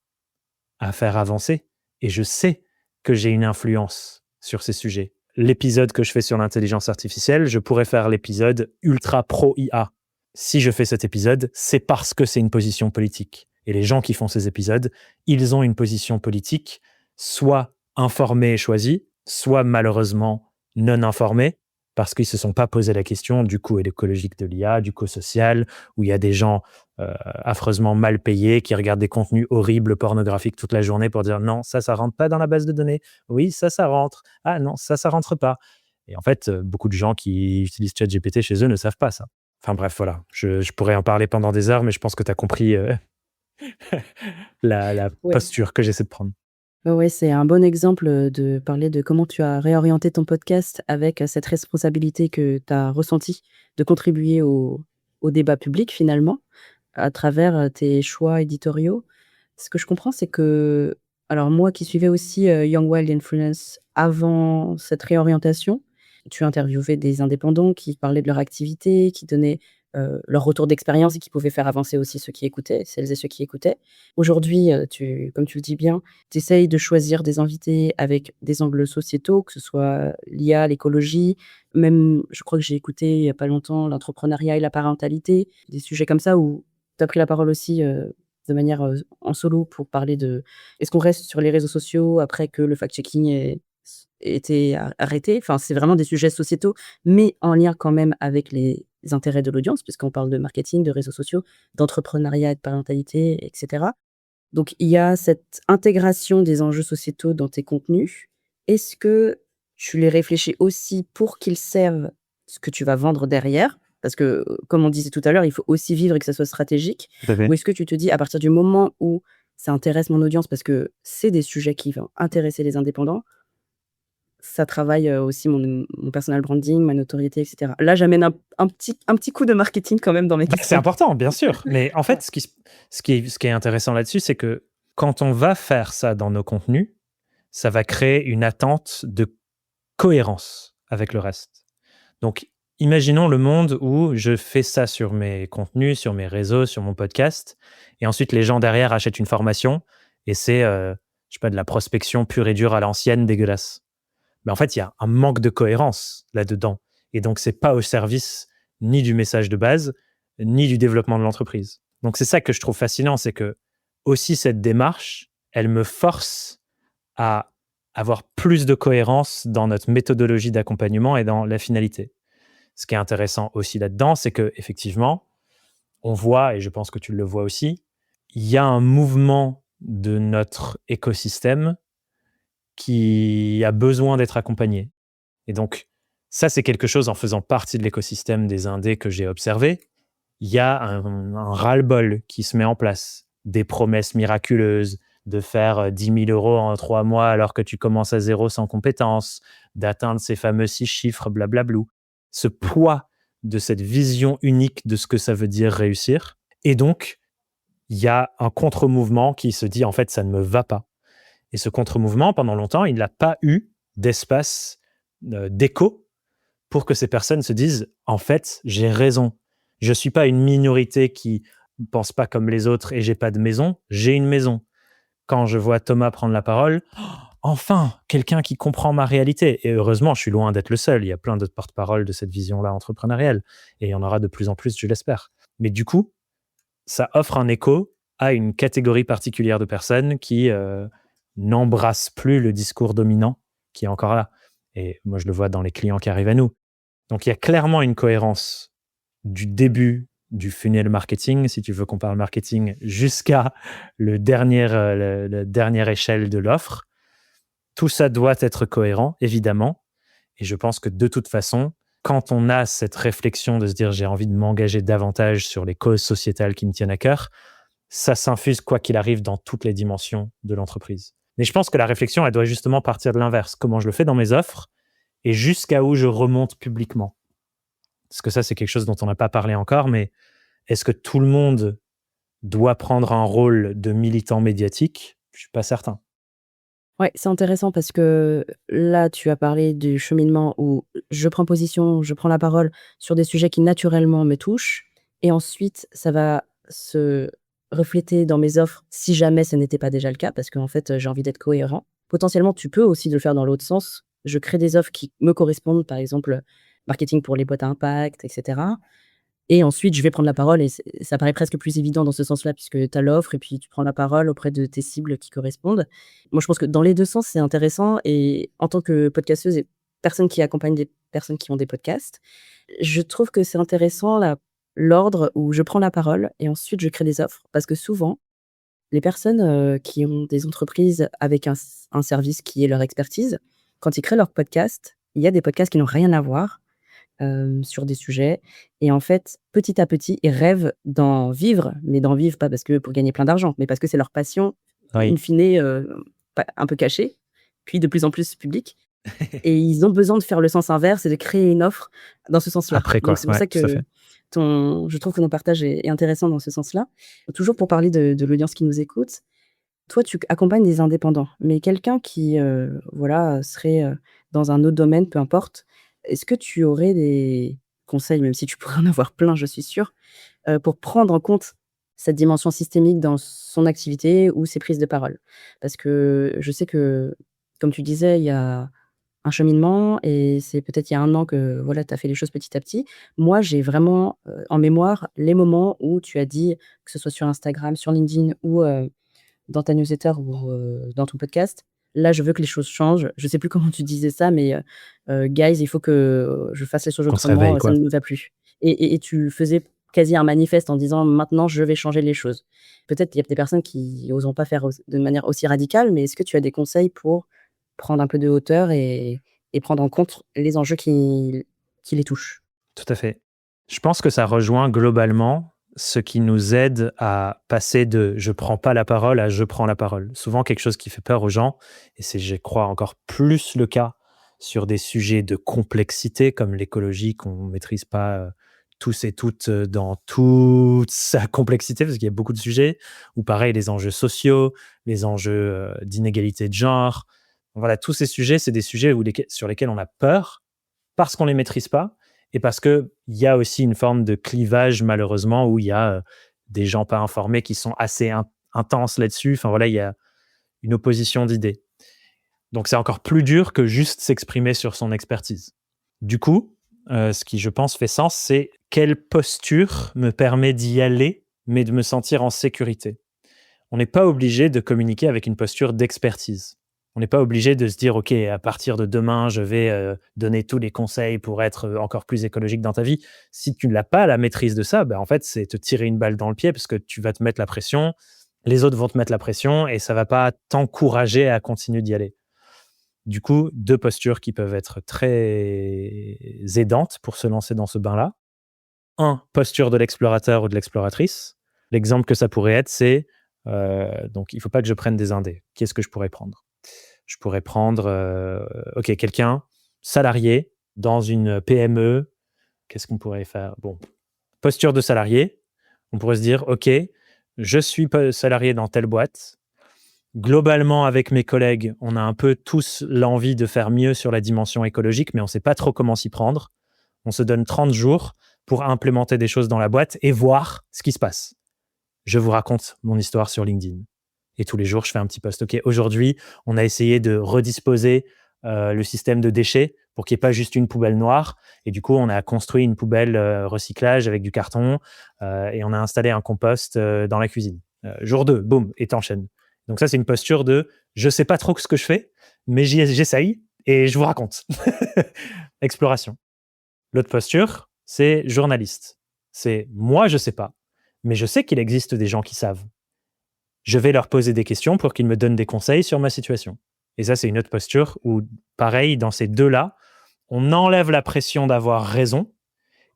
à faire avancer. Et je sais que j'ai une influence sur ces sujets. L'épisode que je fais sur l'intelligence artificielle, je pourrais faire l'épisode ultra pro IA. Si je fais cet épisode, c'est parce que c'est une position politique. Et les gens qui font ces épisodes, ils ont une position politique soit informée et choisie, soit malheureusement non informée, parce qu'ils ne se sont pas posé la question du coût écologique de l'IA, du coût social, où il y a des gens affreusement mal payés qui regardent des contenus horribles, pornographiques toute la journée pour dire non, ça rentre pas dans la base de données. Oui, ça rentre. Ah non, ça rentre pas. Et en fait, beaucoup de gens qui utilisent ChatGPT chez eux ne savent pas ça. Enfin bref, voilà. Je pourrais en parler pendant des heures, mais je pense que tu as compris la Ouais. posture que j'essaie de prendre. Ouais, c'est un bon exemple, de parler de comment tu as réorienté ton podcast avec, cette responsabilité que tu as ressentie de contribuer au débat public finalement, à travers, tes choix éditoriaux. Ce que je comprends, c'est que alors moi qui suivais aussi, Young Wild Influence avant cette réorientation, tu interviewais des indépendants qui parlaient de leur activité, qui donnaient, leur retour d'expérience et qui pouvaient faire avancer aussi ceux qui écoutaient, celles et ceux qui écoutaient. Aujourd'hui, tu comme tu le dis bien, tu essayes de choisir des invités avec des angles sociétaux, que ce soit l'IA, l'écologie, même je crois que j'ai écouté il y a pas longtemps l'entrepreneuriat et la parentalité, des sujets comme ça où tu as pris la parole aussi, de manière, en solo pour parler de est-ce qu'on reste sur les réseaux sociaux après que le fact-checking ait été arrêté? Enfin, c'est vraiment des sujets sociétaux, mais en lien quand même avec les intérêts de l'audience, puisqu'on parle de marketing, de réseaux sociaux, d'entrepreneuriat et de parentalité et cetera. Donc il y a cette intégration des enjeux sociétaux dans tes contenus. Est-ce que tu les réfléchis aussi pour qu'ils servent ce que tu vas vendre derrière? Parce que, comme on disait tout à l'heure, il faut aussi vivre et que ça soit stratégique. Tout à fait. Ou est-ce que tu te dis à partir du moment où ça intéresse mon audience parce que c'est des sujets qui vont intéresser les indépendants, ça travaille, aussi mon personal branding, ma notoriété et cetera. Là, j'amène un petit coup de marketing quand même dans mes Bah, c'est questions. important, bien sûr. Mais en Ouais. fait, ce qui est intéressant là-dessus, c'est que quand on va faire ça dans nos contenus, ça va créer une attente de cohérence avec le reste. Donc, imaginons le monde où je fais ça sur mes contenus, sur mes réseaux, sur mon podcast, et ensuite les gens derrière achètent une formation, et c'est, je sais pas, de la prospection pure et dure à l'ancienne, dégueulasse. Mais en fait, il y a un manque de cohérence là-dedans. Et donc, c'est pas au service ni du message de base, ni du développement de l'entreprise. Donc, c'est ça que je trouve fascinant, c'est que aussi cette démarche, elle me force à avoir plus de cohérence dans notre méthodologie d'accompagnement et dans la finalité. Ce qui est intéressant aussi là-dedans, c'est que effectivement, on voit, et je pense que tu le vois aussi, il y a un mouvement de notre écosystème qui a besoin d'être accompagné. Et donc, ça, c'est quelque chose en faisant partie de l'écosystème des indés que j'ai observé. Il y a un ras-le-bol qui se met en place, des promesses miraculeuses, de faire 10 000 euros en 3 mois alors que tu commences à zéro sans compétences, d'atteindre ces fameux 6 chiffres, blablablou. Ce poids de cette vision unique de ce que ça veut dire réussir. Et donc, il y a un contre-mouvement qui se dit, en fait, ça ne me va pas. Et ce contre-mouvement, pendant longtemps, il n'a pas eu d'espace d'écho pour que ces personnes se disent, en fait, j'ai raison. Je ne suis pas une minorité qui ne pense pas comme les autres et j'ai pas de maison. J'ai une maison. Quand je vois Thomas prendre la parole, enfin, quelqu'un qui comprend ma réalité. Et heureusement, je suis loin d'être le seul. Il y a plein d'autres porte-paroles de cette vision-là entrepreneuriale. Et il y en aura de plus en plus, je l'espère. Mais du coup, ça offre un écho à une catégorie particulière de personnes qui n'embrassent plus le discours dominant qui est encore là. Et moi, je le vois dans les clients qui arrivent à nous. Donc, il y a clairement une cohérence du début du funnel marketing, si tu veux qu'on parle marketing, jusqu'à la dernière échelle de l'offre. Tout ça doit être cohérent, évidemment. Et je pense que de toute façon, quand on a cette réflexion de se dire j'ai envie de m'engager davantage sur les causes sociétales qui me tiennent à cœur, ça s'infuse quoi qu'il arrive dans toutes les dimensions de l'entreprise. Mais je pense que la réflexion, elle doit justement partir de l'inverse. Comment je le fais dans mes offres et jusqu'à où je remonte publiquement. Parce que ça, c'est quelque chose dont on n'a pas parlé encore, mais est-ce que tout le monde doit prendre un rôle de militant médiatique? Je ne suis pas certain. Ouais, c'est intéressant parce que là, tu as parlé du cheminement où je prends position, je prends la parole sur des sujets qui naturellement me touchent et ensuite ça va se refléter dans mes offres si jamais ce n'était pas déjà le cas parce qu'en fait, j'ai envie d'être cohérent. Potentiellement, tu peux aussi le faire dans l'autre sens. Je crée des offres qui me correspondent, par exemple, marketing pour les boîtes à impact et cetera. Et ensuite, je vais prendre la parole et ça paraît presque plus évident dans ce sens-là puisque tu as l'offre et puis tu prends la parole auprès de tes cibles qui correspondent. Moi, je pense que dans les 2 sens, c'est intéressant et en tant que podcasteuse et personne qui accompagne des personnes qui ont des podcasts, je trouve que c'est intéressant l'ordre où je prends la parole et ensuite je crée des offres. Parce que souvent, les personnes, qui ont des entreprises avec un service qui est leur expertise, quand ils créent leur podcast, il y a des podcasts qui n'ont rien à voir sur des sujets et en fait, petit à petit, ils rêvent d'en vivre, mais d'en vivre pas parce que pour gagner plein d'argent, mais parce que c'est leur passion in Oui. fine, pas un peu cachée, puis de plus en plus publique et ils ont besoin de faire le sens inverse et de créer une offre dans ce sens-là. Après Donc quoi, c'est pour ouais, ça tout à que fait. je trouve que ton partage est intéressant dans ce sens-là. Toujours pour parler de l'audience qui nous écoute, toi, tu accompagnes des indépendants, mais quelqu'un qui, voilà, serait, dans un autre domaine, peu importe, est-ce que tu aurais des conseils, même si tu pourrais en avoir plein, je suis sûre, pour prendre en compte cette dimension systémique dans son activité ou ses prises de parole? Parce que je sais que, comme tu disais, il y a un cheminement et c'est peut-être il y a 1 an que, voilà, tu as fait les choses petit à petit. Moi, j'ai vraiment, en mémoire les moments où tu as dit, que ce soit sur Instagram, sur LinkedIn ou, dans ta newsletter ou dans ton podcast: «Là, je veux que les choses changent». Je sais plus comment tu disais ça, mais «Guys, il faut que je fasse les choses Qu'on se autrement, réveille, ça quoi. ne me va plus» et tu faisais quasi un manifeste en disant: «Maintenant, je vais changer les choses». Peut-être il y a des personnes qui oseront pas faire de manière aussi radicale, mais est-ce que tu as des conseils pour prendre un peu de hauteur et prendre en compte les enjeux qui les touchent? Tout à fait. Je pense que ça rejoint globalement ce qui nous aide à passer de «je prends pas la parole» à «je prends la parole». Souvent quelque chose qui fait peur aux gens et c'est, je crois, encore plus le cas sur des sujets de complexité comme l'écologie qu'on maîtrise pas, tous et toutes, dans toute sa complexité parce qu'il y a beaucoup de sujets ou pareil les enjeux sociaux, les enjeux, d'inégalité de genre. Voilà, tous ces sujets, c'est des sujets sur lesquels on a peur parce qu'on les maîtrise pas et parce qu'il y a aussi une forme de clivage malheureusement où il y a, des gens pas informés qui sont assez intenses là-dessus. Enfin voilà, il y a une opposition d'idées. Donc c'est encore plus dur que juste s'exprimer sur son expertise. Du coup, ce qui je pense fait sens, c'est quelle posture me permet d'y aller, mais de me sentir en sécurité? On n'est pas obligé de communiquer avec une posture d'expertise. On n'est pas obligé de se dire: «OK, à partir de demain, je vais, donner tous les conseils pour être, encore plus écologique dans ta vie». Si tu n'as pas la maîtrise de ça, bah, en fait, c'est te tirer une balle dans le pied parce que tu vas te mettre la pression, les autres vont te mettre la pression et ça va pas t'encourager à continuer d'y aller. Du coup, 2 postures qui peuvent être très aidantes pour se lancer dans ce bain-là. Posture de l'explorateur ou de l'exploratrice. L'exemple que ça pourrait être, c'est, donc il faut pas que je prenne des indés. Qu'est-ce que je pourrais prendre? Je pourrais prendre, OK, quelqu'un, salarié dans une PME. Qu'est-ce qu'on pourrait faire? Bon, posture de salarié, on pourrait se dire: «OK, je suis salarié dans telle boîte. Globalement, avec mes collègues, on a un peu tous l'envie de faire mieux sur la dimension écologique, mais on ne sait pas trop comment s'y prendre. On se donne 30 jours pour implémenter des choses dans la boîte et voir ce qui se passe. Je vous raconte mon histoire sur LinkedIn. Et tous les jours, je fais un petit post. OK, aujourd'hui, on a essayé de redisposer le système de déchets pour qu'il n'y ait pas juste une poubelle noire. Et du coup, on a construit une poubelle recyclage avec du carton et on a installé un compost dans la cuisine. Jour 2, boum, et t'enchaînes. Donc ça, c'est une posture de je sais pas trop ce que je fais, mais j'essaye et je vous raconte. Exploration. L'autre posture, c'est journaliste. C'est moi, je sais pas, mais je sais qu'il existe des gens qui savent. Je vais leur poser des questions pour qu'ils me donnent des conseils sur ma situation. Et ça, c'est une autre posture où, pareil, dans ces deux-là, on enlève la pression d'avoir raison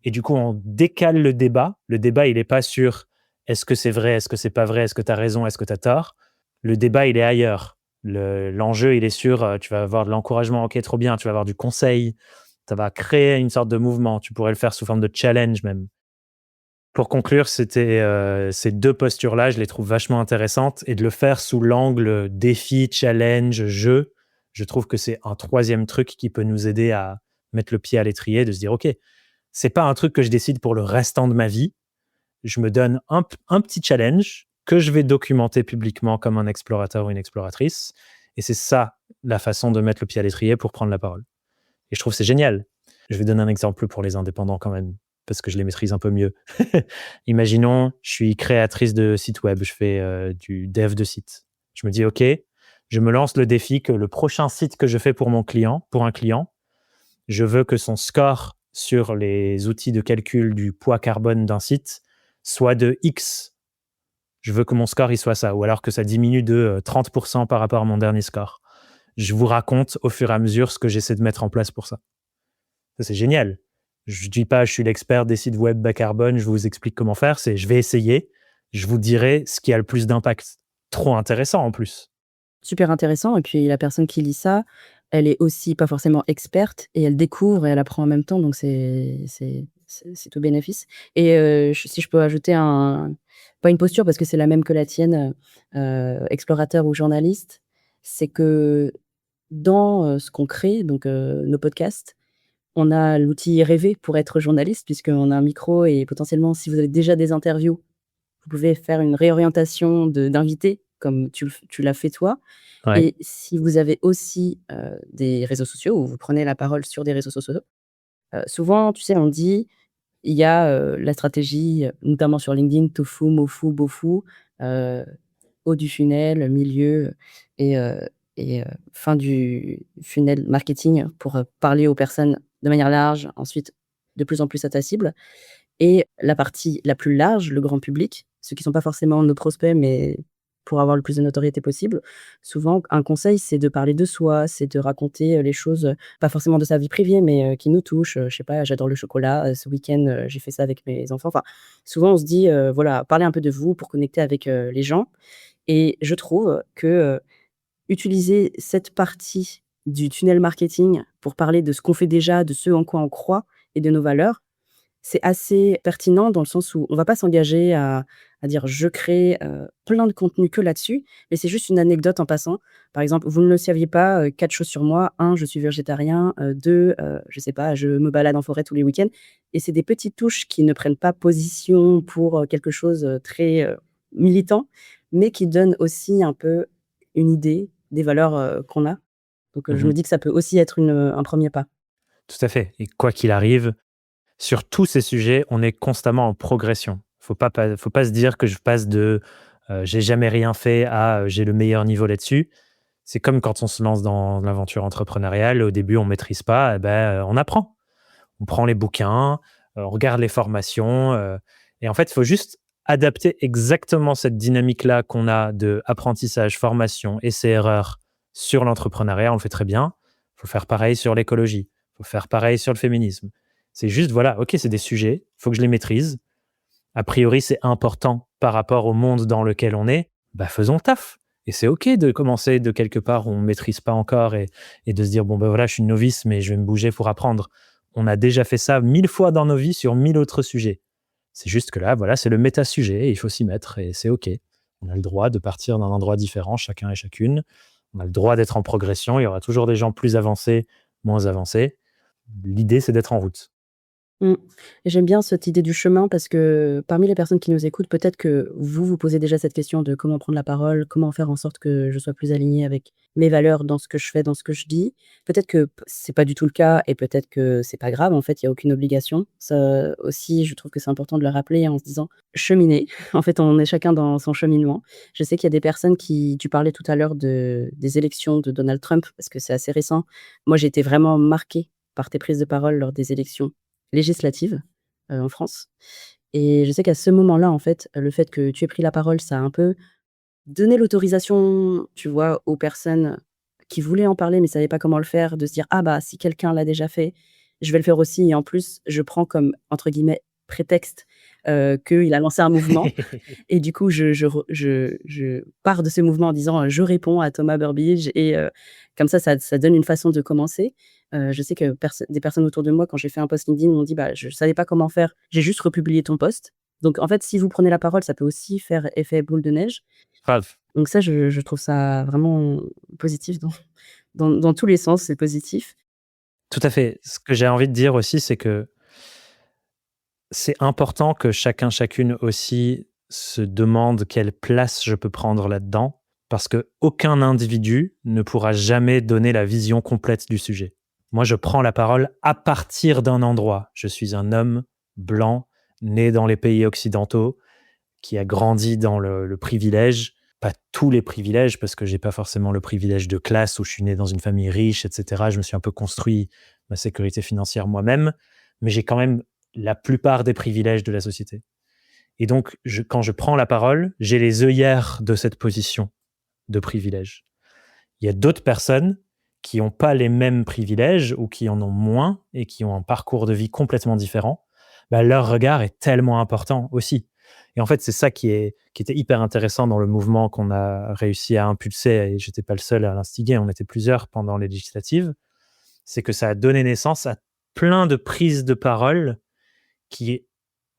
et du coup, on décale le débat. Le débat, il n'est pas sur est-ce que c'est vrai, est-ce que c'est pas vrai, est-ce que tu as raison, est-ce que tu as tort. Le débat, il est ailleurs. L'enjeu, il est sur tu vas avoir de l'encouragement, ok, trop bien, tu vas avoir du conseil, ça va créer une sorte de mouvement. Tu pourrais le faire sous forme de challenge même. Pour conclure, c'était ces 2 postures-là, je les trouve vachement intéressantes et de le faire sous l'angle défi, challenge, jeu, je trouve que c'est un troisième truc qui peut nous aider à mettre le pied à l'étrier, de se dire: «OK, c'est pas un truc que je décide pour le restant de ma vie. Je me donne un petit challenge que je vais documenter publiquement comme un explorateur ou une exploratrice» et c'est ça, la façon de mettre le pied à l'étrier pour prendre la parole et je trouve que c'est génial. Je vais donner un exemple pour les indépendants quand même. parce que je les maîtrise un peu mieux. Imaginons, je suis créatrice de site web, je fais du dev de site. Je me dis, OK, je me lance le défi que le prochain site que je fais pour un client, je veux que son score sur les outils de calcul du poids carbone d'un site soit de X. Je veux que mon score il soit ça, ou alors que ça diminue de 30% par rapport à mon dernier score. Je vous raconte au fur et à mesure ce que j'essaie de mettre en place pour ça. Ça, c'est génial. Je ne dis pas je suis l'expert des sites web bas carbone, je vous explique comment faire, c'est je vais essayer, je vous dirai ce qui a le plus d'impact. Trop intéressant en plus. Super intéressant et puis la personne qui lit ça, elle est aussi pas forcément experte et elle découvre et elle apprend en même temps donc c'est tout bénéfice et si je peux ajouter pas une posture parce que c'est la même que la tienne, explorateur ou journaliste, c'est que dans, ce qu'on crée donc nos podcasts, on a l'outil rêvé pour être journaliste puisqu'on a un micro et potentiellement si vous avez déjà des interviews, vous pouvez faire une réorientation d'invités comme tu l'as fait toi Ouais. et si vous avez aussi, des réseaux sociaux où vous prenez la parole sur des réseaux sociaux, souvent, tu sais, on dit, il y a, la stratégie, notamment sur LinkedIn, tofu, mofu, bofu, heu, haut du funnel, milieu et fin du funnel marketing pour, parler aux personnes de manière large, ensuite de plus en plus à ta cible et la partie la plus large, le grand public, ceux qui ne sont pas forcément nos prospects, mais pour avoir le plus de notoriété possible. Souvent, un conseil, c'est de parler de soi, c'est de raconter, les choses, pas forcément de sa vie privée, mais qui nous touchent. Je sais pas, j'adore le chocolat, ce week-end, j'ai fait ça avec mes enfants. Enfin, souvent on se dit, voilà, parlez un peu de vous pour connecter avec, les gens et je trouve que, utiliser cette partie du tunnel marketing pour parler de ce qu'on fait déjà, de ce en quoi on croit et de nos valeurs, c'est assez pertinent dans le sens où on va pas s'engager à dire: «Je crée, plein de contenu que là-dessus», mais c'est juste une anecdote en passant. Par exemple: «Vous ne le saviez pas, 4 choses sur moi. Un, je suis végétarien. 2, je sais pas, je me balade en forêt tous les week-ends» et c'est des petites touches qui ne prennent pas position pour, quelque chose, très, militant, mais qui donnent aussi un peu une idée des valeurs, qu'on a. Donc, je me Mmh. dis que ça peut aussi être un 1er pas. Tout à fait. Et quoi qu'il arrive, sur tous ces sujets, on est constamment en progression. Faut pas se dire que je passe de j'ai jamais rien fait à j'ai le meilleur niveau là-dessus. C'est comme quand on se lance dans l'aventure entrepreneuriale. Au début, on maîtrise pas, eh ben, on apprend. On prend les bouquins, on regarde les formations. Et en fait, il faut juste adapter exactement cette dynamique-là qu'on a de apprentissage, formation, essai-erreur sur l'entrepreneuriat. On le fait très bien. Il faut faire pareil sur l'écologie. Il faut faire pareil sur le féminisme. C'est juste, voilà, OK, c'est des sujets, il faut que je les maîtrise. A priori, c'est important par rapport au monde dans lequel on est. Bah, faisons le taf. Et c'est OK de commencer de quelque part où on ne maîtrise pas encore et de se dire, bon, ben voilà, je suis une novice, mais je vais me bouger pour apprendre. On a déjà fait ça 1000 fois dans nos vies sur 1000 autres sujets. C'est juste que là, voilà, c'est le méta-sujet et il faut s'y mettre et c'est OK. On a le droit de partir d'un endroit différent, chacun et chacune. On a le droit d'être en progression. Il y aura toujours des gens plus avancés, moins avancés. L'idée, c'est d'être en route. Mmh et j'aime bien cette idée du chemin parce que parmi les personnes qui nous écoutent, peut-être que vous vous posez déjà cette question de comment prendre la parole, comment faire en sorte que je sois plus alignée avec mes valeurs dans ce que je fais, dans ce que je dis. Peut-être que c'est pas du tout le cas et peut-être que c'est pas grave, en fait, il y a aucune obligation. Ça aussi, je trouve que c'est important de le rappeler en se disant: «Cheminer». En fait, on est chacun dans son cheminement. Je sais qu'il y a des personnes qui tu parlais tout à l'heure des élections de Donald Trump parce que c'est assez récent. Moi, j'ai été vraiment marquée par tes prises de parole lors des élections législatives, en France et je sais qu'à ce moment-là, en fait, le fait que tu aies pris la parole, ça a un peu donné l'autorisation, tu vois, aux personnes qui voulaient en parler mais savaient pas comment le faire, de se dire: «Ah bah, si quelqu'un l'a déjà fait, je vais le faire aussi» et en plus, je prends comme, entre guillemets, «prétexte», qu'il a lancé un mouvement et du coup, je pars de ce mouvement en disant, «Je réponds à Thomas Burbidge» et comme ça donne une façon de commencer. Je sais que des personnes autour de moi, quand j'ai fait un post LinkedIn, m'ont dit: «Bah, je savais pas comment faire, j'ai juste republié ton post». Donc en fait, si vous prenez la parole, ça peut aussi faire effet boule de neige. Grave. Donc ça, je trouve ça vraiment positif dans tous les sens, c'est positif. Tout à fait. Ce que j'ai envie de dire aussi, c'est que c'est important que chacun, chacune aussi se demande quelle place je peux prendre là-dedans, parce que aucun individu ne pourra jamais donner la vision complète du sujet. Moi, je prends la parole à partir d'un endroit. Je suis un homme blanc, né dans les pays occidentaux, qui a grandi dans le privilège, pas tous les privilèges, parce que j'ai pas forcément le privilège de classe où je suis né dans une famille riche, etc. Je me suis un peu construit ma sécurité financière moi-même, mais j'ai quand même la plupart des privilèges de la société. Et donc, quand je prends la parole, j'ai les œillères de cette position de privilège. Il y a d'autres personnes qui n'ont pas les mêmes privilèges ou qui en ont moins et qui ont un parcours de vie complètement différent. Leur regard est tellement important aussi. Et en fait, c'est ça qui était hyper intéressant dans le mouvement qu'on a réussi à impulser, et je n'étais pas le seul à l'instiguer, on était plusieurs pendant les législatives, c'est que ça a donné naissance à plein de prises de parole qui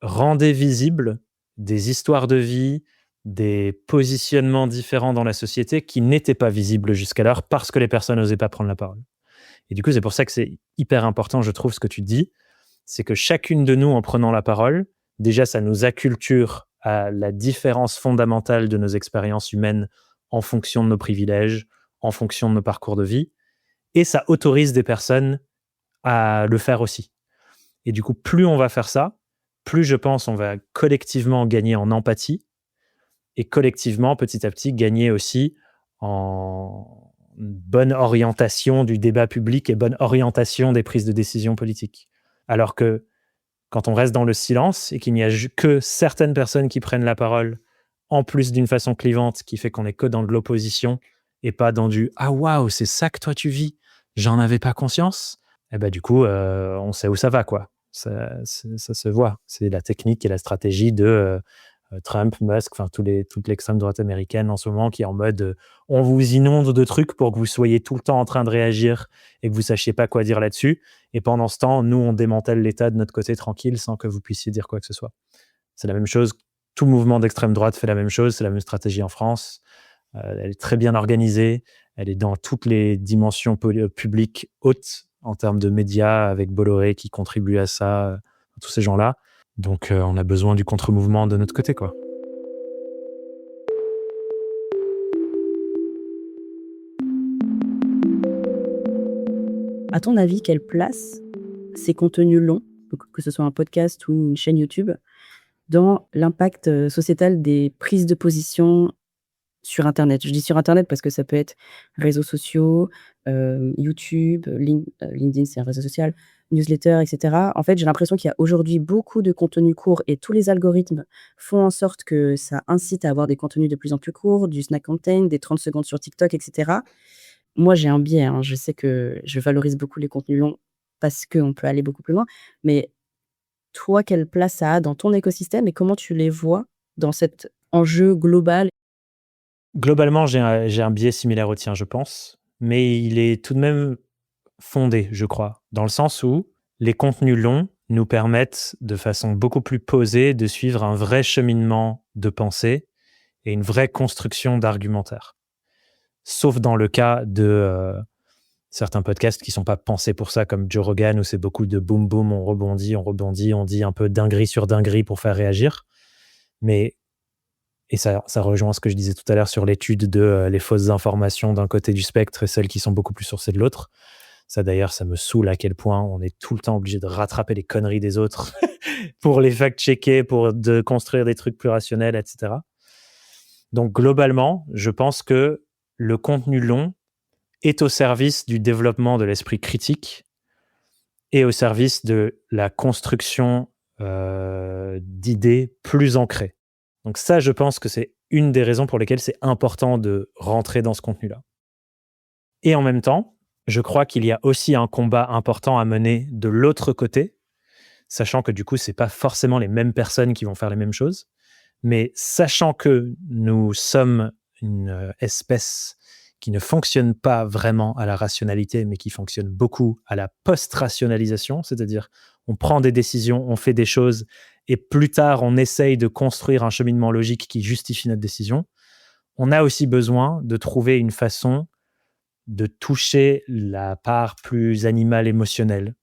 rendaient visibles des histoires de vie, des positionnements différents dans la société qui n'étaient pas visibles jusqu'alors parce que les personnes n'osaient pas prendre la parole. Et du coup, c'est pour ça que c'est hyper important, je trouve, ce que tu dis, c'est que chacune de nous, en prenant la parole, déjà, ça nous acculture à la différence fondamentale de nos expériences humaines en fonction de nos privilèges, en fonction de nos parcours de vie, et ça autorise des personnes à le faire aussi. Et du coup, plus on va faire ça, plus je pense on va collectivement gagner en empathie et collectivement, petit à petit, gagner aussi en bonne orientation du débat public et bonne orientation des prises de décision politiques. Alors que quand on reste dans le silence et qu'il n'y a que certaines personnes qui prennent la parole, en plus d'une façon clivante, qui fait qu'on est que dans de l'opposition et pas dans du « Ah waouh, c'est ça que toi tu vis, j'en avais pas conscience », du coup, on sait où ça va, quoi. Ça se voit. C'est la technique et la stratégie de Trump, Musk, enfin toute l'extrême droite américaine en ce moment qui est en mode on vous inonde de trucs pour que vous soyez tout le temps en train de réagir et que vous sachiez pas quoi dire là-dessus. Et pendant ce temps, nous, on démantèle l'État de notre côté tranquille sans que vous puissiez dire quoi que ce soit. C'est la même chose. Tout mouvement d'extrême droite fait la même chose. C'est la même stratégie en France. Elle est très bien organisée. Elle est dans toutes les dimensions publiques hautes en termes de médias, avec Bolloré qui contribue à ça, tous ces gens-là. Donc, on a besoin du contre-mouvement de notre côté, quoi. À ton avis, quelle place ces contenus longs, donc que ce soit un podcast ou une chaîne YouTube, dans l'impact sociétal des prises de position sur Internet? Je dis sur Internet parce que ça peut être réseaux sociaux, YouTube, LinkedIn, c'est un réseau social, newsletter, et cetera. En fait, j'ai l'impression qu'il y a aujourd'hui beaucoup de contenus courts et tous les algorithmes font en sorte que ça incite à avoir des contenus de plus en plus courts, du snack content, des 30 secondes sur TikTok, et cetera. Moi, j'ai un biais, hein, je sais que je valorise beaucoup les contenus longs parce qu'on peut aller beaucoup plus loin. Mais toi, quelle place ça a dans ton écosystème et comment tu les vois dans cet enjeu global? Globalement, j'ai un biais similaire au tien, je pense, mais il est tout de même fondé, je crois, dans le sens où les contenus longs nous permettent, de façon beaucoup plus posée, de suivre un vrai cheminement de pensée et une vraie construction d'argumentaire. Sauf dans le cas de certains podcasts qui ne sont pas pensés pour ça, comme Joe Rogan, où c'est beaucoup de boum boum, on rebondit, on dit un peu dinguerie sur dinguerie pour faire réagir. Et ça rejoint ce que je disais tout à l'heure sur l'étude de les fausses informations d'un côté du spectre et celles qui sont beaucoup plus sourcées de l'autre. Ça, d'ailleurs, ça me saoule à quel point on est tout le temps obligé de rattraper les conneries des autres pour les fact-checker, pour de construire des trucs plus rationnels, etc. Donc, globalement, je pense que le contenu long est au service du développement de l'esprit critique et au service de la construction d'idées plus ancrées. Donc ça, je pense que c'est une des raisons pour lesquelles c'est important de rentrer dans ce contenu-là. Et en même temps, je crois qu'il y a aussi un combat important à mener de l'autre côté, sachant que du coup, c'est pas forcément les mêmes personnes qui vont faire les mêmes choses, mais sachant que nous sommes une espèce qui ne fonctionne pas vraiment à la rationalité, mais qui fonctionne beaucoup à la post-rationalisation, c'est-à-dire on prend des décisions, on fait des choses, et plus tard, on essaye de construire un cheminement logique qui justifie notre décision. On a aussi besoin de trouver une façon de toucher la part plus animale, émotionnelle,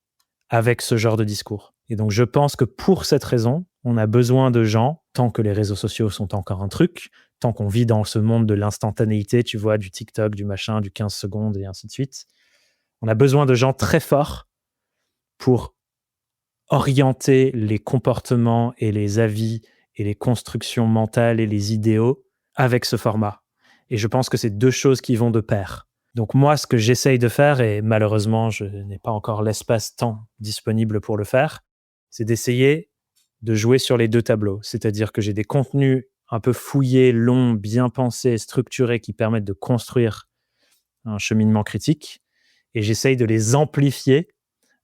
avec ce genre de discours. Et donc, je pense que pour cette raison, on a besoin de gens, tant que les réseaux sociaux sont encore un truc, tant qu'on vit dans ce monde de l'instantanéité, tu vois, du TikTok, du machin, du 15 secondes et ainsi de suite, on a besoin de gens très forts pour orienter les comportements et les avis et les constructions mentales et les idéaux avec ce format. Et je pense que c'est deux choses qui vont de pair. Donc moi, ce que j'essaye de faire, et malheureusement, je n'ai pas encore l'espace-temps disponible pour le faire, c'est d'essayer de jouer sur les deux tableaux. C'est-à-dire que j'ai des contenus un peu fouillés, longs, bien pensés, structurés, qui permettent de construire un cheminement critique. Et j'essaye de les amplifier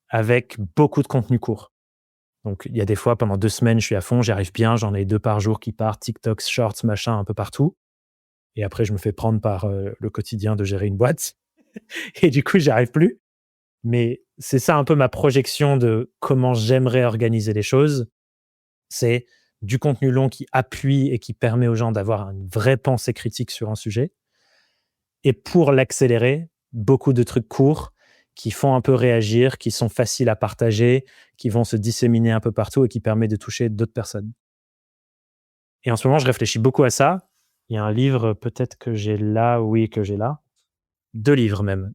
avec beaucoup de contenu court. Donc, il y a des fois, pendant 2 semaines, je suis à fond, j'y arrive bien, j'en ai 2 par jour qui partent, TikTok, Shorts, machin, un peu partout. Et après, je me fais prendre par le quotidien de gérer une boîte. Et du coup, j'y arrive plus. Mais c'est ça un peu ma projection de comment j'aimerais organiser les choses. C'est du contenu long qui appuie et qui permet aux gens d'avoir une vraie pensée critique sur un sujet. Et pour l'accélérer, beaucoup de trucs courts qui font un peu réagir, qui sont faciles à partager, qui vont se disséminer un peu partout et qui permettent de toucher d'autres personnes. Et en ce moment, je réfléchis beaucoup à ça. Il y a un livre, peut-être que j'ai là, oui, que j'ai là. 2 livres même.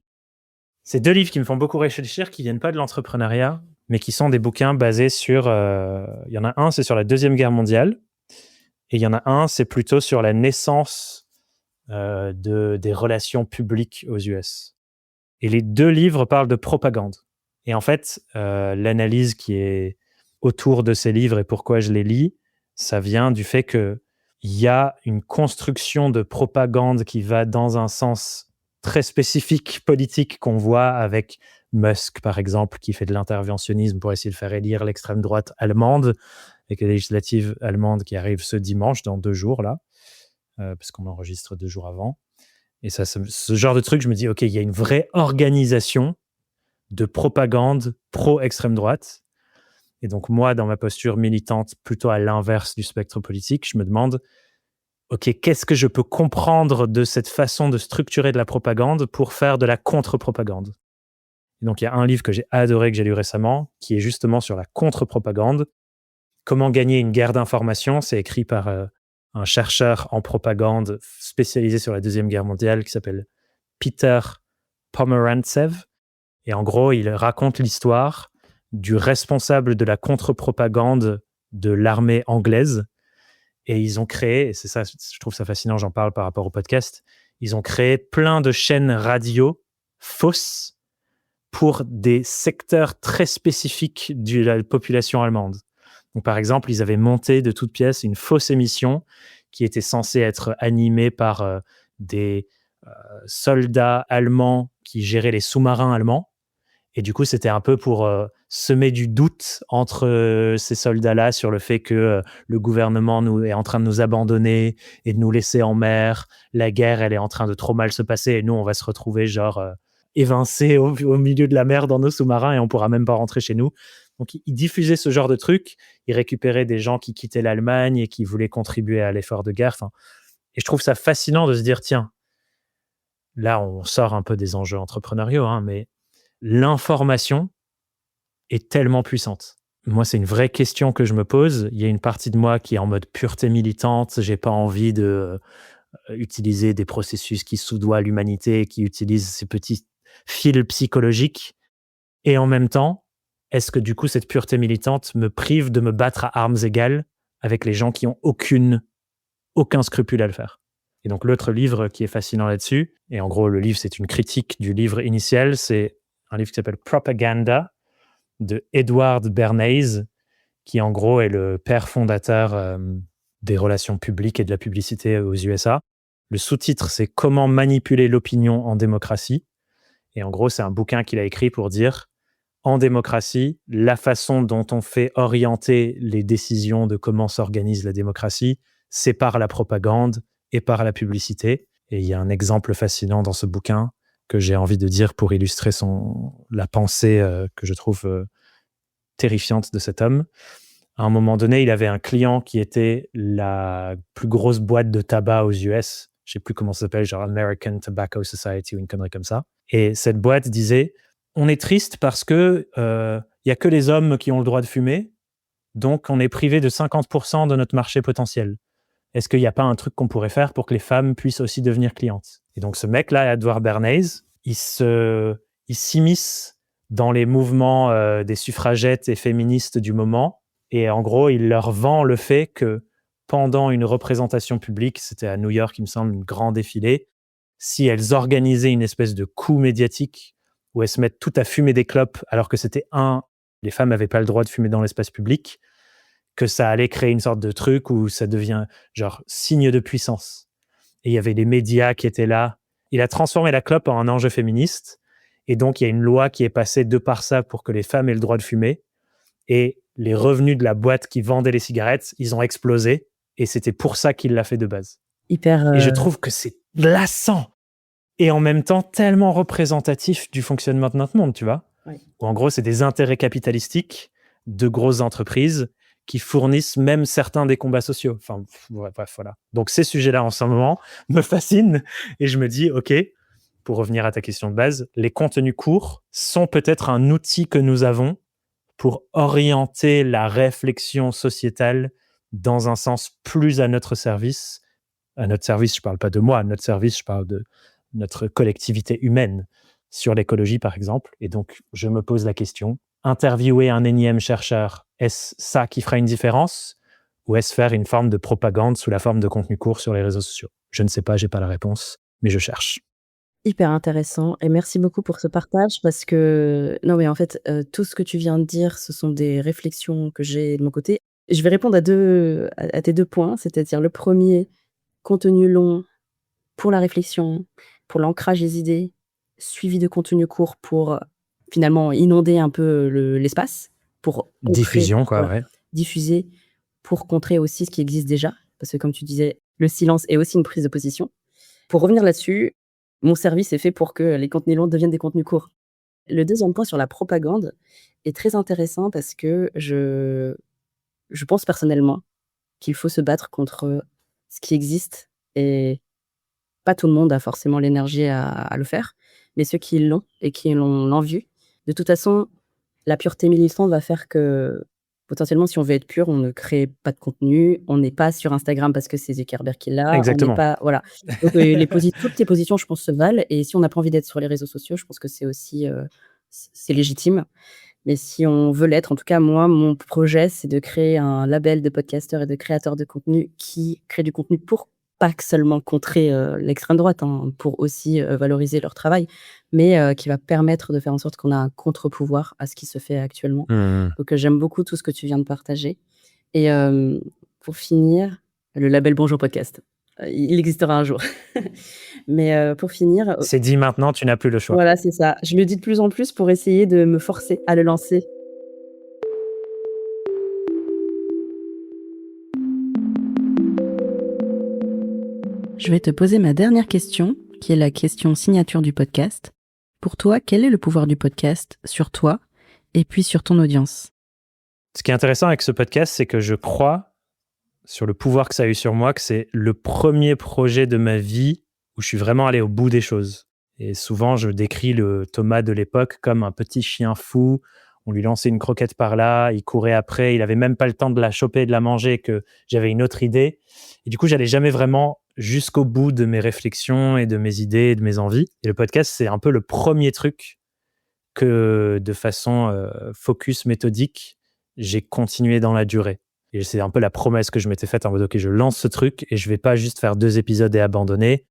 C'est 2 livres qui me font beaucoup réfléchir, qui viennent pas de l'entrepreneuriat, mais qui sont des bouquins basés sur... il y en a un, c'est sur la Deuxième Guerre mondiale. Et il y en a un, c'est plutôt sur la naissance des relations publiques aux US. Et les 2 livres parlent de propagande. Et en fait, l'analyse qui est autour de ces livres et pourquoi je les lis, ça vient du fait qu'il y a une construction de propagande qui va dans un sens très spécifique politique qu'on voit avec Musk, par exemple, qui fait de l'interventionnisme pour essayer de faire élire l'extrême droite allemande, avec les législatives allemandes qui arrivent ce dimanche, dans 2 jours, là, parce qu'on enregistre 2 jours avant. Et ça, ce genre de truc, je me dis, OK, il y a une vraie organisation de propagande pro-extrême droite. Et donc, moi, dans ma posture militante, plutôt à l'inverse du spectre politique, je me demande, OK, qu'est-ce que je peux comprendre de cette façon de structurer de la propagande pour faire de la contre-propagande? Et donc, il y a un livre que j'ai adoré, que j'ai lu récemment, qui est justement sur la contre-propagande. Comment gagner une guerre d'information? C'est écrit par un chercheur en propagande spécialisé sur la Deuxième Guerre mondiale qui s'appelle Peter Pomerantsev. Et en gros, il raconte l'histoire du responsable de la contre-propagande de l'armée anglaise. Et ils ont créé, et c'est ça, je trouve ça fascinant, j'en parle par rapport au podcast, ils ont créé plein de chaînes radio fausses pour des secteurs très spécifiques de la population allemande. Donc, par exemple, ils avaient monté de toutes pièces une fausse émission qui était censée être animée par des soldats allemands qui géraient les sous-marins allemands. Et du coup, c'était un peu pour semer du doute entre ces soldats-là sur le fait que le gouvernement est en train de nous abandonner et de nous laisser en mer. La guerre, elle est en train de trop mal se passer et nous, on va se retrouver évincés au milieu de la mer dans nos sous-marins et on pourra même pas rentrer chez nous. Donc, ils diffusaient ce genre de trucs. Ils récupéraient des gens qui quittaient l'Allemagne et qui voulaient contribuer à l'effort de guerre. Et je trouve ça fascinant de se dire, tiens, là, on sort un peu des enjeux entrepreneuriaux, mais l'information est tellement puissante. Moi, c'est une vraie question que je me pose. Il y a une partie de moi qui est en mode pureté militante. J'ai pas envie de utiliser des processus qui soudoient l'humanité, qui utilisent ces petits fils psychologiques. Et en même temps, est-ce que du coup, cette pureté militante me prive de me battre à armes égales avec les gens qui ont aucun scrupule à le faire? Et donc, l'autre livre qui est fascinant là-dessus, et en gros, le livre, c'est une critique du livre initial, c'est un livre qui s'appelle Propaganda de Edward Bernays, qui en gros est le père fondateur des relations publiques et de la publicité aux USA. Le sous-titre, c'est Comment manipuler l'opinion en démocratie. Et en gros, c'est un bouquin qu'il a écrit pour dire, en démocratie, la façon dont on fait orienter les décisions de comment s'organise la démocratie, c'est par la propagande et par la publicité. Et il y a un exemple fascinant dans ce bouquin que j'ai envie de dire pour illustrer la pensée que je trouve terrifiante de cet homme. À un moment donné, il avait un client qui était la plus grosse boîte de tabac aux US. Je ne sais plus comment ça s'appelle, genre American Tobacco Society ou une connerie comme ça. Et cette boîte disait, on est triste parce que y a que les hommes qui ont le droit de fumer, donc on est privé de 50% de notre marché potentiel. Est-ce qu'il n'y a pas un truc qu'on pourrait faire pour que les femmes puissent aussi devenir clientes? Et donc ce mec-là, Edward Bernays, il s'immisce dans les mouvements des suffragettes et féministes du moment. Et en gros, il leur vend le fait que pendant une représentation publique, c'était à New York, il me semble, un grand défilé, si elles organisaient une espèce de coup médiatique où elles se mettent toutes à fumer des clopes alors que les femmes n'avaient pas le droit de fumer dans l'espace public, que ça allait créer une sorte de truc où ça devient genre signe de puissance. Et il y avait les médias qui étaient là. Il a transformé la clope en un enjeu féministe. Et donc, il y a une loi qui est passée de par ça pour que les femmes aient le droit de fumer. Et les revenus de la boîte qui vendait les cigarettes, ils ont explosé. Et c'était pour ça qu'il l'a fait de base. Hyper. Et je trouve que c'est lassant. Et en même temps, tellement représentatif du fonctionnement de notre monde, tu vois. Oui. Où en gros, c'est des intérêts capitalistiques de grosses entreprises qui fournissent même certains des combats sociaux. Enfin, bref, voilà. Donc, ces sujets-là, en ce moment, me fascinent. Et je me dis, OK, pour revenir à ta question de base, les contenus courts sont peut-être un outil que nous avons pour orienter la réflexion sociétale dans un sens plus à notre service. À notre service, je ne parle pas de moi. À notre service, je parle de notre collectivité humaine sur l'écologie, par exemple. Et donc, je me pose la question, interviewer un énième chercheur, est-ce ça qui fera une différence ou est-ce faire une forme de propagande sous la forme de contenu court sur les réseaux sociaux? Je ne sais pas, j'ai pas la réponse, mais je cherche. Hyper intéressant et merci beaucoup pour ce partage parce que non mais en fait, tout ce que tu viens de dire, ce sont des réflexions que j'ai de mon côté. Je vais répondre à tes 2 points, c'est-à-dire le premier, contenu long pour la réflexion, pour l'ancrage des idées, suivi de contenu court pour, finalement inonder un peu l'espace, pour contrer Diffusion, quoi, voilà, ouais. diffuser pour contrer aussi ce qui existe déjà. Parce que comme tu disais, le silence est aussi une prise de position. Pour revenir là-dessus, mon service est fait pour que les contenus longs deviennent des contenus courts. Le deuxième point sur la propagande est très intéressant parce que je pense personnellement qu'il faut se battre contre ce qui existe et pas tout le monde a forcément l'énergie à le faire, mais ceux qui l'ont et qui l'ont vu, de toute façon, la pureté militante va faire que, potentiellement, si on veut être pur, on ne crée pas de contenu, on n'est pas sur Instagram parce que c'est Zuckerberg qui l'a, on n'est Exactement. pas voilà. Donc toutes les positions, je pense, se valent et si on n'a pas envie d'être sur les réseaux sociaux, je pense que c'est aussi, c'est légitime. Mais si on veut l'être, en tout cas, moi, mon projet, c'est de créer un label de podcasteurs et de créateurs de contenu qui créent du contenu pour pas que seulement contrer l'extrême droite, hein, pour aussi valoriser leur travail, mais qui va permettre de faire en sorte qu'on a un contre-pouvoir à ce qui se fait actuellement. Donc j'aime beaucoup tout ce que tu viens de partager. Et pour finir, le label Bonjour Podcast. Il existera un jour. Mais pour finir, C'est dit maintenant, tu n'as plus le choix. voilà, c'est ça. Je le dis de plus en plus pour essayer de me forcer à le lancer. Je vais te poser ma dernière question, qui est la question signature du podcast. Pour toi, quel est le pouvoir du podcast sur toi et puis sur ton audience? Ce qui est intéressant avec ce podcast, c'est que je crois, sur le pouvoir que ça a eu sur moi, que c'est le premier projet de ma vie où je suis vraiment allé au bout des choses. Et souvent, je décris le Thomas de l'époque comme un petit chien fou. On lui lançait une croquette par là, il courait après, il n'avait même pas le temps de la choper et de la manger, que j'avais une autre idée. Et du coup, j'allais jamais vraiment jusqu'au bout de mes réflexions et de mes idées et de mes envies. Et le podcast, c'est un peu le premier truc que, de façon focus, méthodique, j'ai continué dans la durée. Et c'est un peu la promesse que je m'étais faite en mode, OK, je lance ce truc et je vais pas juste faire 2 épisodes et abandonner.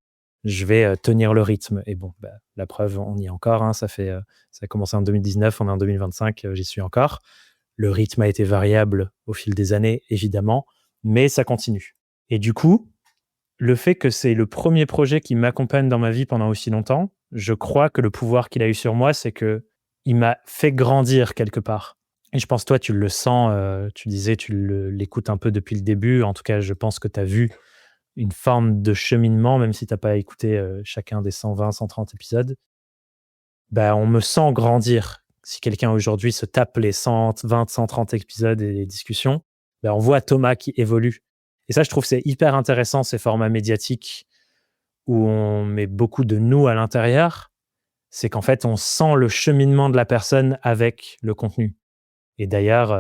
Je vais tenir le rythme. Et bon, la preuve, on y est encore. Hein, ça a commencé en 2019, on est en 2025, j'y suis encore. Le rythme a été variable au fil des années, évidemment, mais ça continue. Et du coup, le fait que c'est le premier projet qui m'accompagne dans ma vie pendant aussi longtemps, je crois que le pouvoir qu'il a eu sur moi, c'est que il m'a fait grandir quelque part. Et je pense, toi, tu le sens, tu disais, tu l'écoutes un peu depuis le début. En tout cas, je pense que tu as vu une forme de cheminement, même si tu n'as pas écouté chacun des 120, 130 épisodes. On me sent grandir. Si quelqu'un aujourd'hui se tape les 120, 130 épisodes et les discussions, on voit Thomas qui évolue. Et ça, je trouve c'est hyper intéressant, ces formats médiatiques où on met beaucoup de nous à l'intérieur. C'est qu'en fait, on sent le cheminement de la personne avec le contenu. Et d'ailleurs,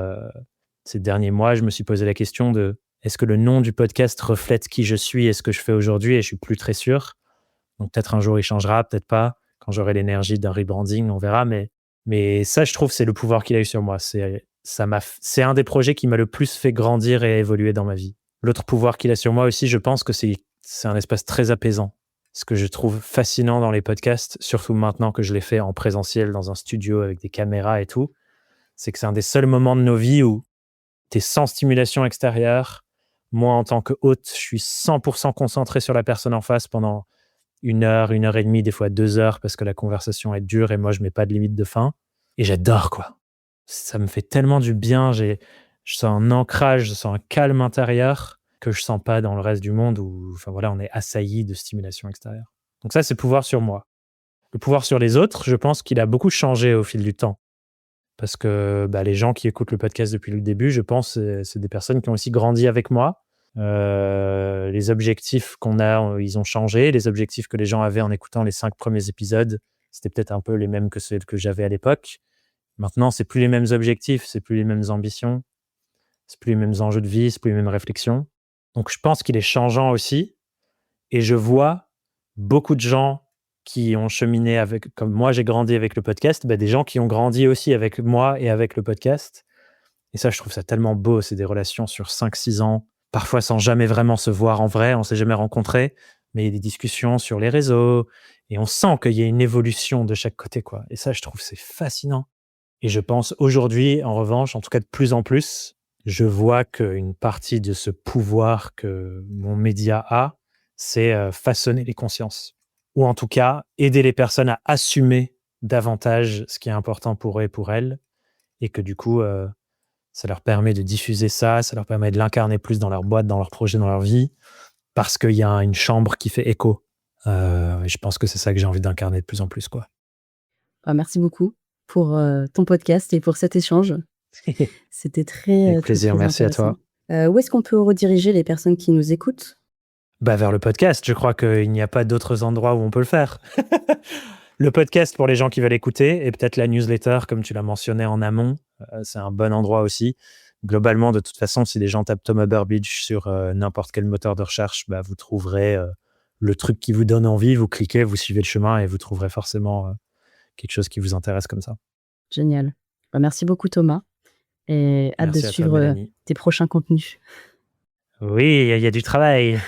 ces derniers mois, je me suis posé la question de est-ce que le nom du podcast reflète qui je suis et ce que je fais aujourd'hui? Et je suis plus très sûr. Donc peut-être un jour il changera, peut-être pas. Quand j'aurai l'énergie d'un rebranding, on verra. Mais Mais ça, je trouve, c'est le pouvoir qu'il a eu sur moi. C'est un des projets qui m'a le plus fait grandir et évoluer dans ma vie. L'autre pouvoir qu'il a sur moi aussi, je pense que c'est un espace très apaisant. Ce que je trouve fascinant dans les podcasts, surtout maintenant que je l'ai fait en présentiel dans un studio avec des caméras et tout, c'est que c'est un des seuls moments de nos vies où tu es sans stimulation extérieure. Moi, en tant que hôte, je suis 100% concentré sur la personne en face pendant 1 heure, 1 heure et demie, des fois 2 heures, parce que la conversation est dure et moi, je mets pas de limite de fin. Et j'adore, quoi. Ça me fait tellement du bien. Je sens un ancrage, je sens un calme intérieur que je sens pas dans le reste du monde où, enfin voilà, on est assailli de stimulation extérieure. Donc ça, c'est le pouvoir sur moi. Le pouvoir sur les autres, je pense qu'il a beaucoup changé au fil du temps. Parce que les gens qui écoutent le podcast depuis le début, je pense, c'est des personnes qui ont aussi grandi avec moi. Les objectifs qu'on a, ils ont changé. Les objectifs que les gens avaient en écoutant les 5 premiers épisodes, c'était peut-être un peu les mêmes que ceux que j'avais à l'époque. Maintenant, c'est plus les mêmes objectifs, c'est plus les mêmes ambitions, c'est plus les mêmes enjeux de vie, c'est plus les mêmes réflexions. Donc, je pense qu'il est changeant aussi. Et je vois beaucoup de gens qui ont cheminé avec, comme moi, j'ai grandi avec le podcast, des gens qui ont grandi aussi avec moi et avec le podcast. Et ça, je trouve ça tellement beau. C'est des relations sur 5-6 ans, parfois sans jamais vraiment se voir en vrai, on ne s'est jamais rencontrés, mais il y a des discussions sur les réseaux et on sent qu'il y a une évolution de chaque côté, quoi. Et ça, je trouve c'est fascinant. Et je pense aujourd'hui, en revanche, en tout cas de plus en plus, je vois qu'une partie de ce pouvoir que mon média a, c'est façonner les consciences. Ou en tout cas, aider les personnes à assumer davantage ce qui est important pour eux et pour elles. Et que du coup, ça leur permet de diffuser ça leur permet de l'incarner plus dans leur boîte, dans leur projet, dans leur vie. Parce qu'il y a une chambre qui fait écho. Et je pense que c'est ça que j'ai envie d'incarner de plus en plus, quoi. Merci beaucoup pour ton podcast et pour cet échange. C'était très, avec plaisir, très merci à toi. Où est-ce qu'on peut rediriger les personnes qui nous écoutent? Vers le podcast, je crois qu'il n'y a pas d'autres endroits où on peut le faire. Le podcast pour les gens qui veulent écouter et peut-être la newsletter, comme tu l'as mentionné en amont, c'est un bon endroit aussi. Globalement, de toute façon, si les gens tapent Thomas Burbidge sur n'importe quel moteur de recherche, vous trouverez le truc qui vous donne envie, vous cliquez, vous suivez le chemin et vous trouverez forcément quelque chose qui vous intéresse comme ça. Génial. Merci beaucoup Thomas et hâte de suivre tes prochains contenus. Oui, il y a du travail.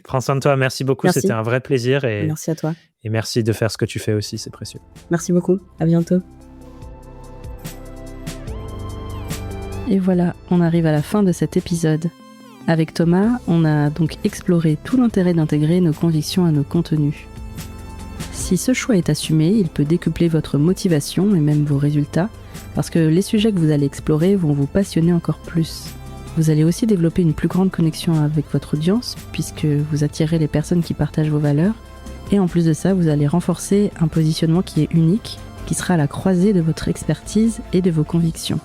Prends soin de toi, merci beaucoup, Merci. C'était un vrai plaisir. Et merci à toi. Et merci de faire ce que tu fais aussi, c'est précieux. Merci beaucoup, à bientôt. Et voilà, on arrive à la fin de cet épisode. Avec Thomas, on a donc exploré tout l'intérêt d'intégrer nos convictions à nos contenus. Si ce choix est assumé, il peut décupler votre motivation et même vos résultats, parce que les sujets que vous allez explorer vont vous passionner encore plus. Vous allez aussi développer une plus grande connexion avec votre audience, puisque vous attirez les personnes qui partagent vos valeurs. Et en plus de ça, vous allez renforcer un positionnement qui est unique, qui sera à la croisée de votre expertise et de vos convictions.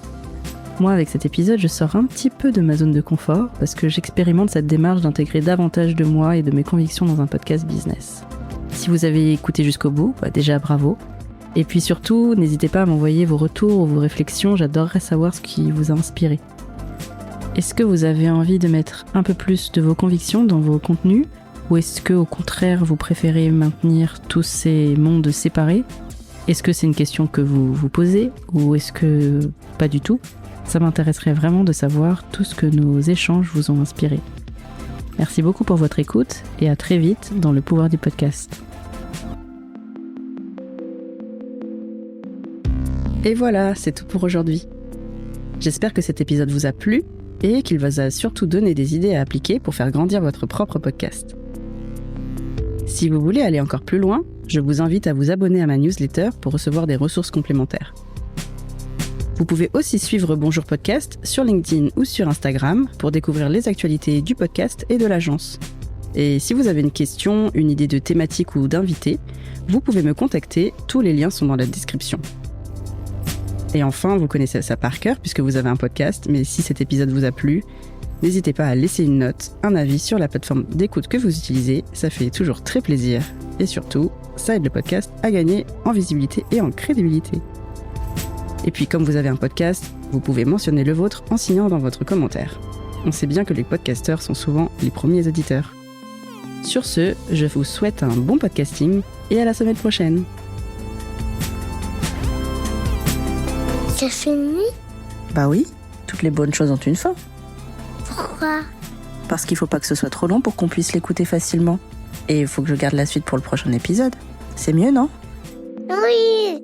Moi, avec cet épisode, je sors un petit peu de ma zone de confort, parce que j'expérimente cette démarche d'intégrer davantage de moi et de mes convictions dans un podcast business. Si vous avez écouté jusqu'au bout, déjà bravo. Et puis surtout, n'hésitez pas à m'envoyer vos retours ou vos réflexions, j'adorerais savoir ce qui vous a inspiré. Est-ce que vous avez envie de mettre un peu plus de vos convictions dans vos contenus? Ou est-ce que, au contraire, vous préférez maintenir tous ces mondes séparés? Est-ce que c'est une question que vous vous posez? Ou est-ce que pas du tout? Ça m'intéresserait vraiment de savoir tout ce que nos échanges vous ont inspiré. Merci beaucoup pour votre écoute et à très vite dans le pouvoir du podcast. Et voilà, c'est tout pour aujourd'hui. J'espère que cet épisode vous a plu et qu'il vous a surtout donné des idées à appliquer pour faire grandir votre propre podcast. Si vous voulez aller encore plus loin, je vous invite à vous abonner à ma newsletter pour recevoir des ressources complémentaires. Vous pouvez aussi suivre Bonjour Podcast sur LinkedIn ou sur Instagram pour découvrir les actualités du podcast et de l'agence. Et si vous avez une question, une idée de thématique ou d'invité, vous pouvez me contacter, tous les liens sont dans la description. Et enfin, vous connaissez ça par cœur puisque vous avez un podcast, mais si cet épisode vous a plu, n'hésitez pas à laisser une note, un avis sur la plateforme d'écoute que vous utilisez, ça fait toujours très plaisir. Et surtout, ça aide le podcast à gagner en visibilité et en crédibilité. Et puis comme vous avez un podcast, vous pouvez mentionner le vôtre en signant dans votre commentaire. On sait bien que les podcasteurs sont souvent les premiers auditeurs. Sur ce, je vous souhaite un bon podcasting et à la semaine prochaine. C'est fini? Bah oui, toutes les bonnes choses ont une fin. Pourquoi? Parce qu'il faut pas que ce soit trop long pour qu'on puisse l'écouter facilement. Et il faut que je garde la suite pour le prochain épisode. C'est mieux, non? Oui!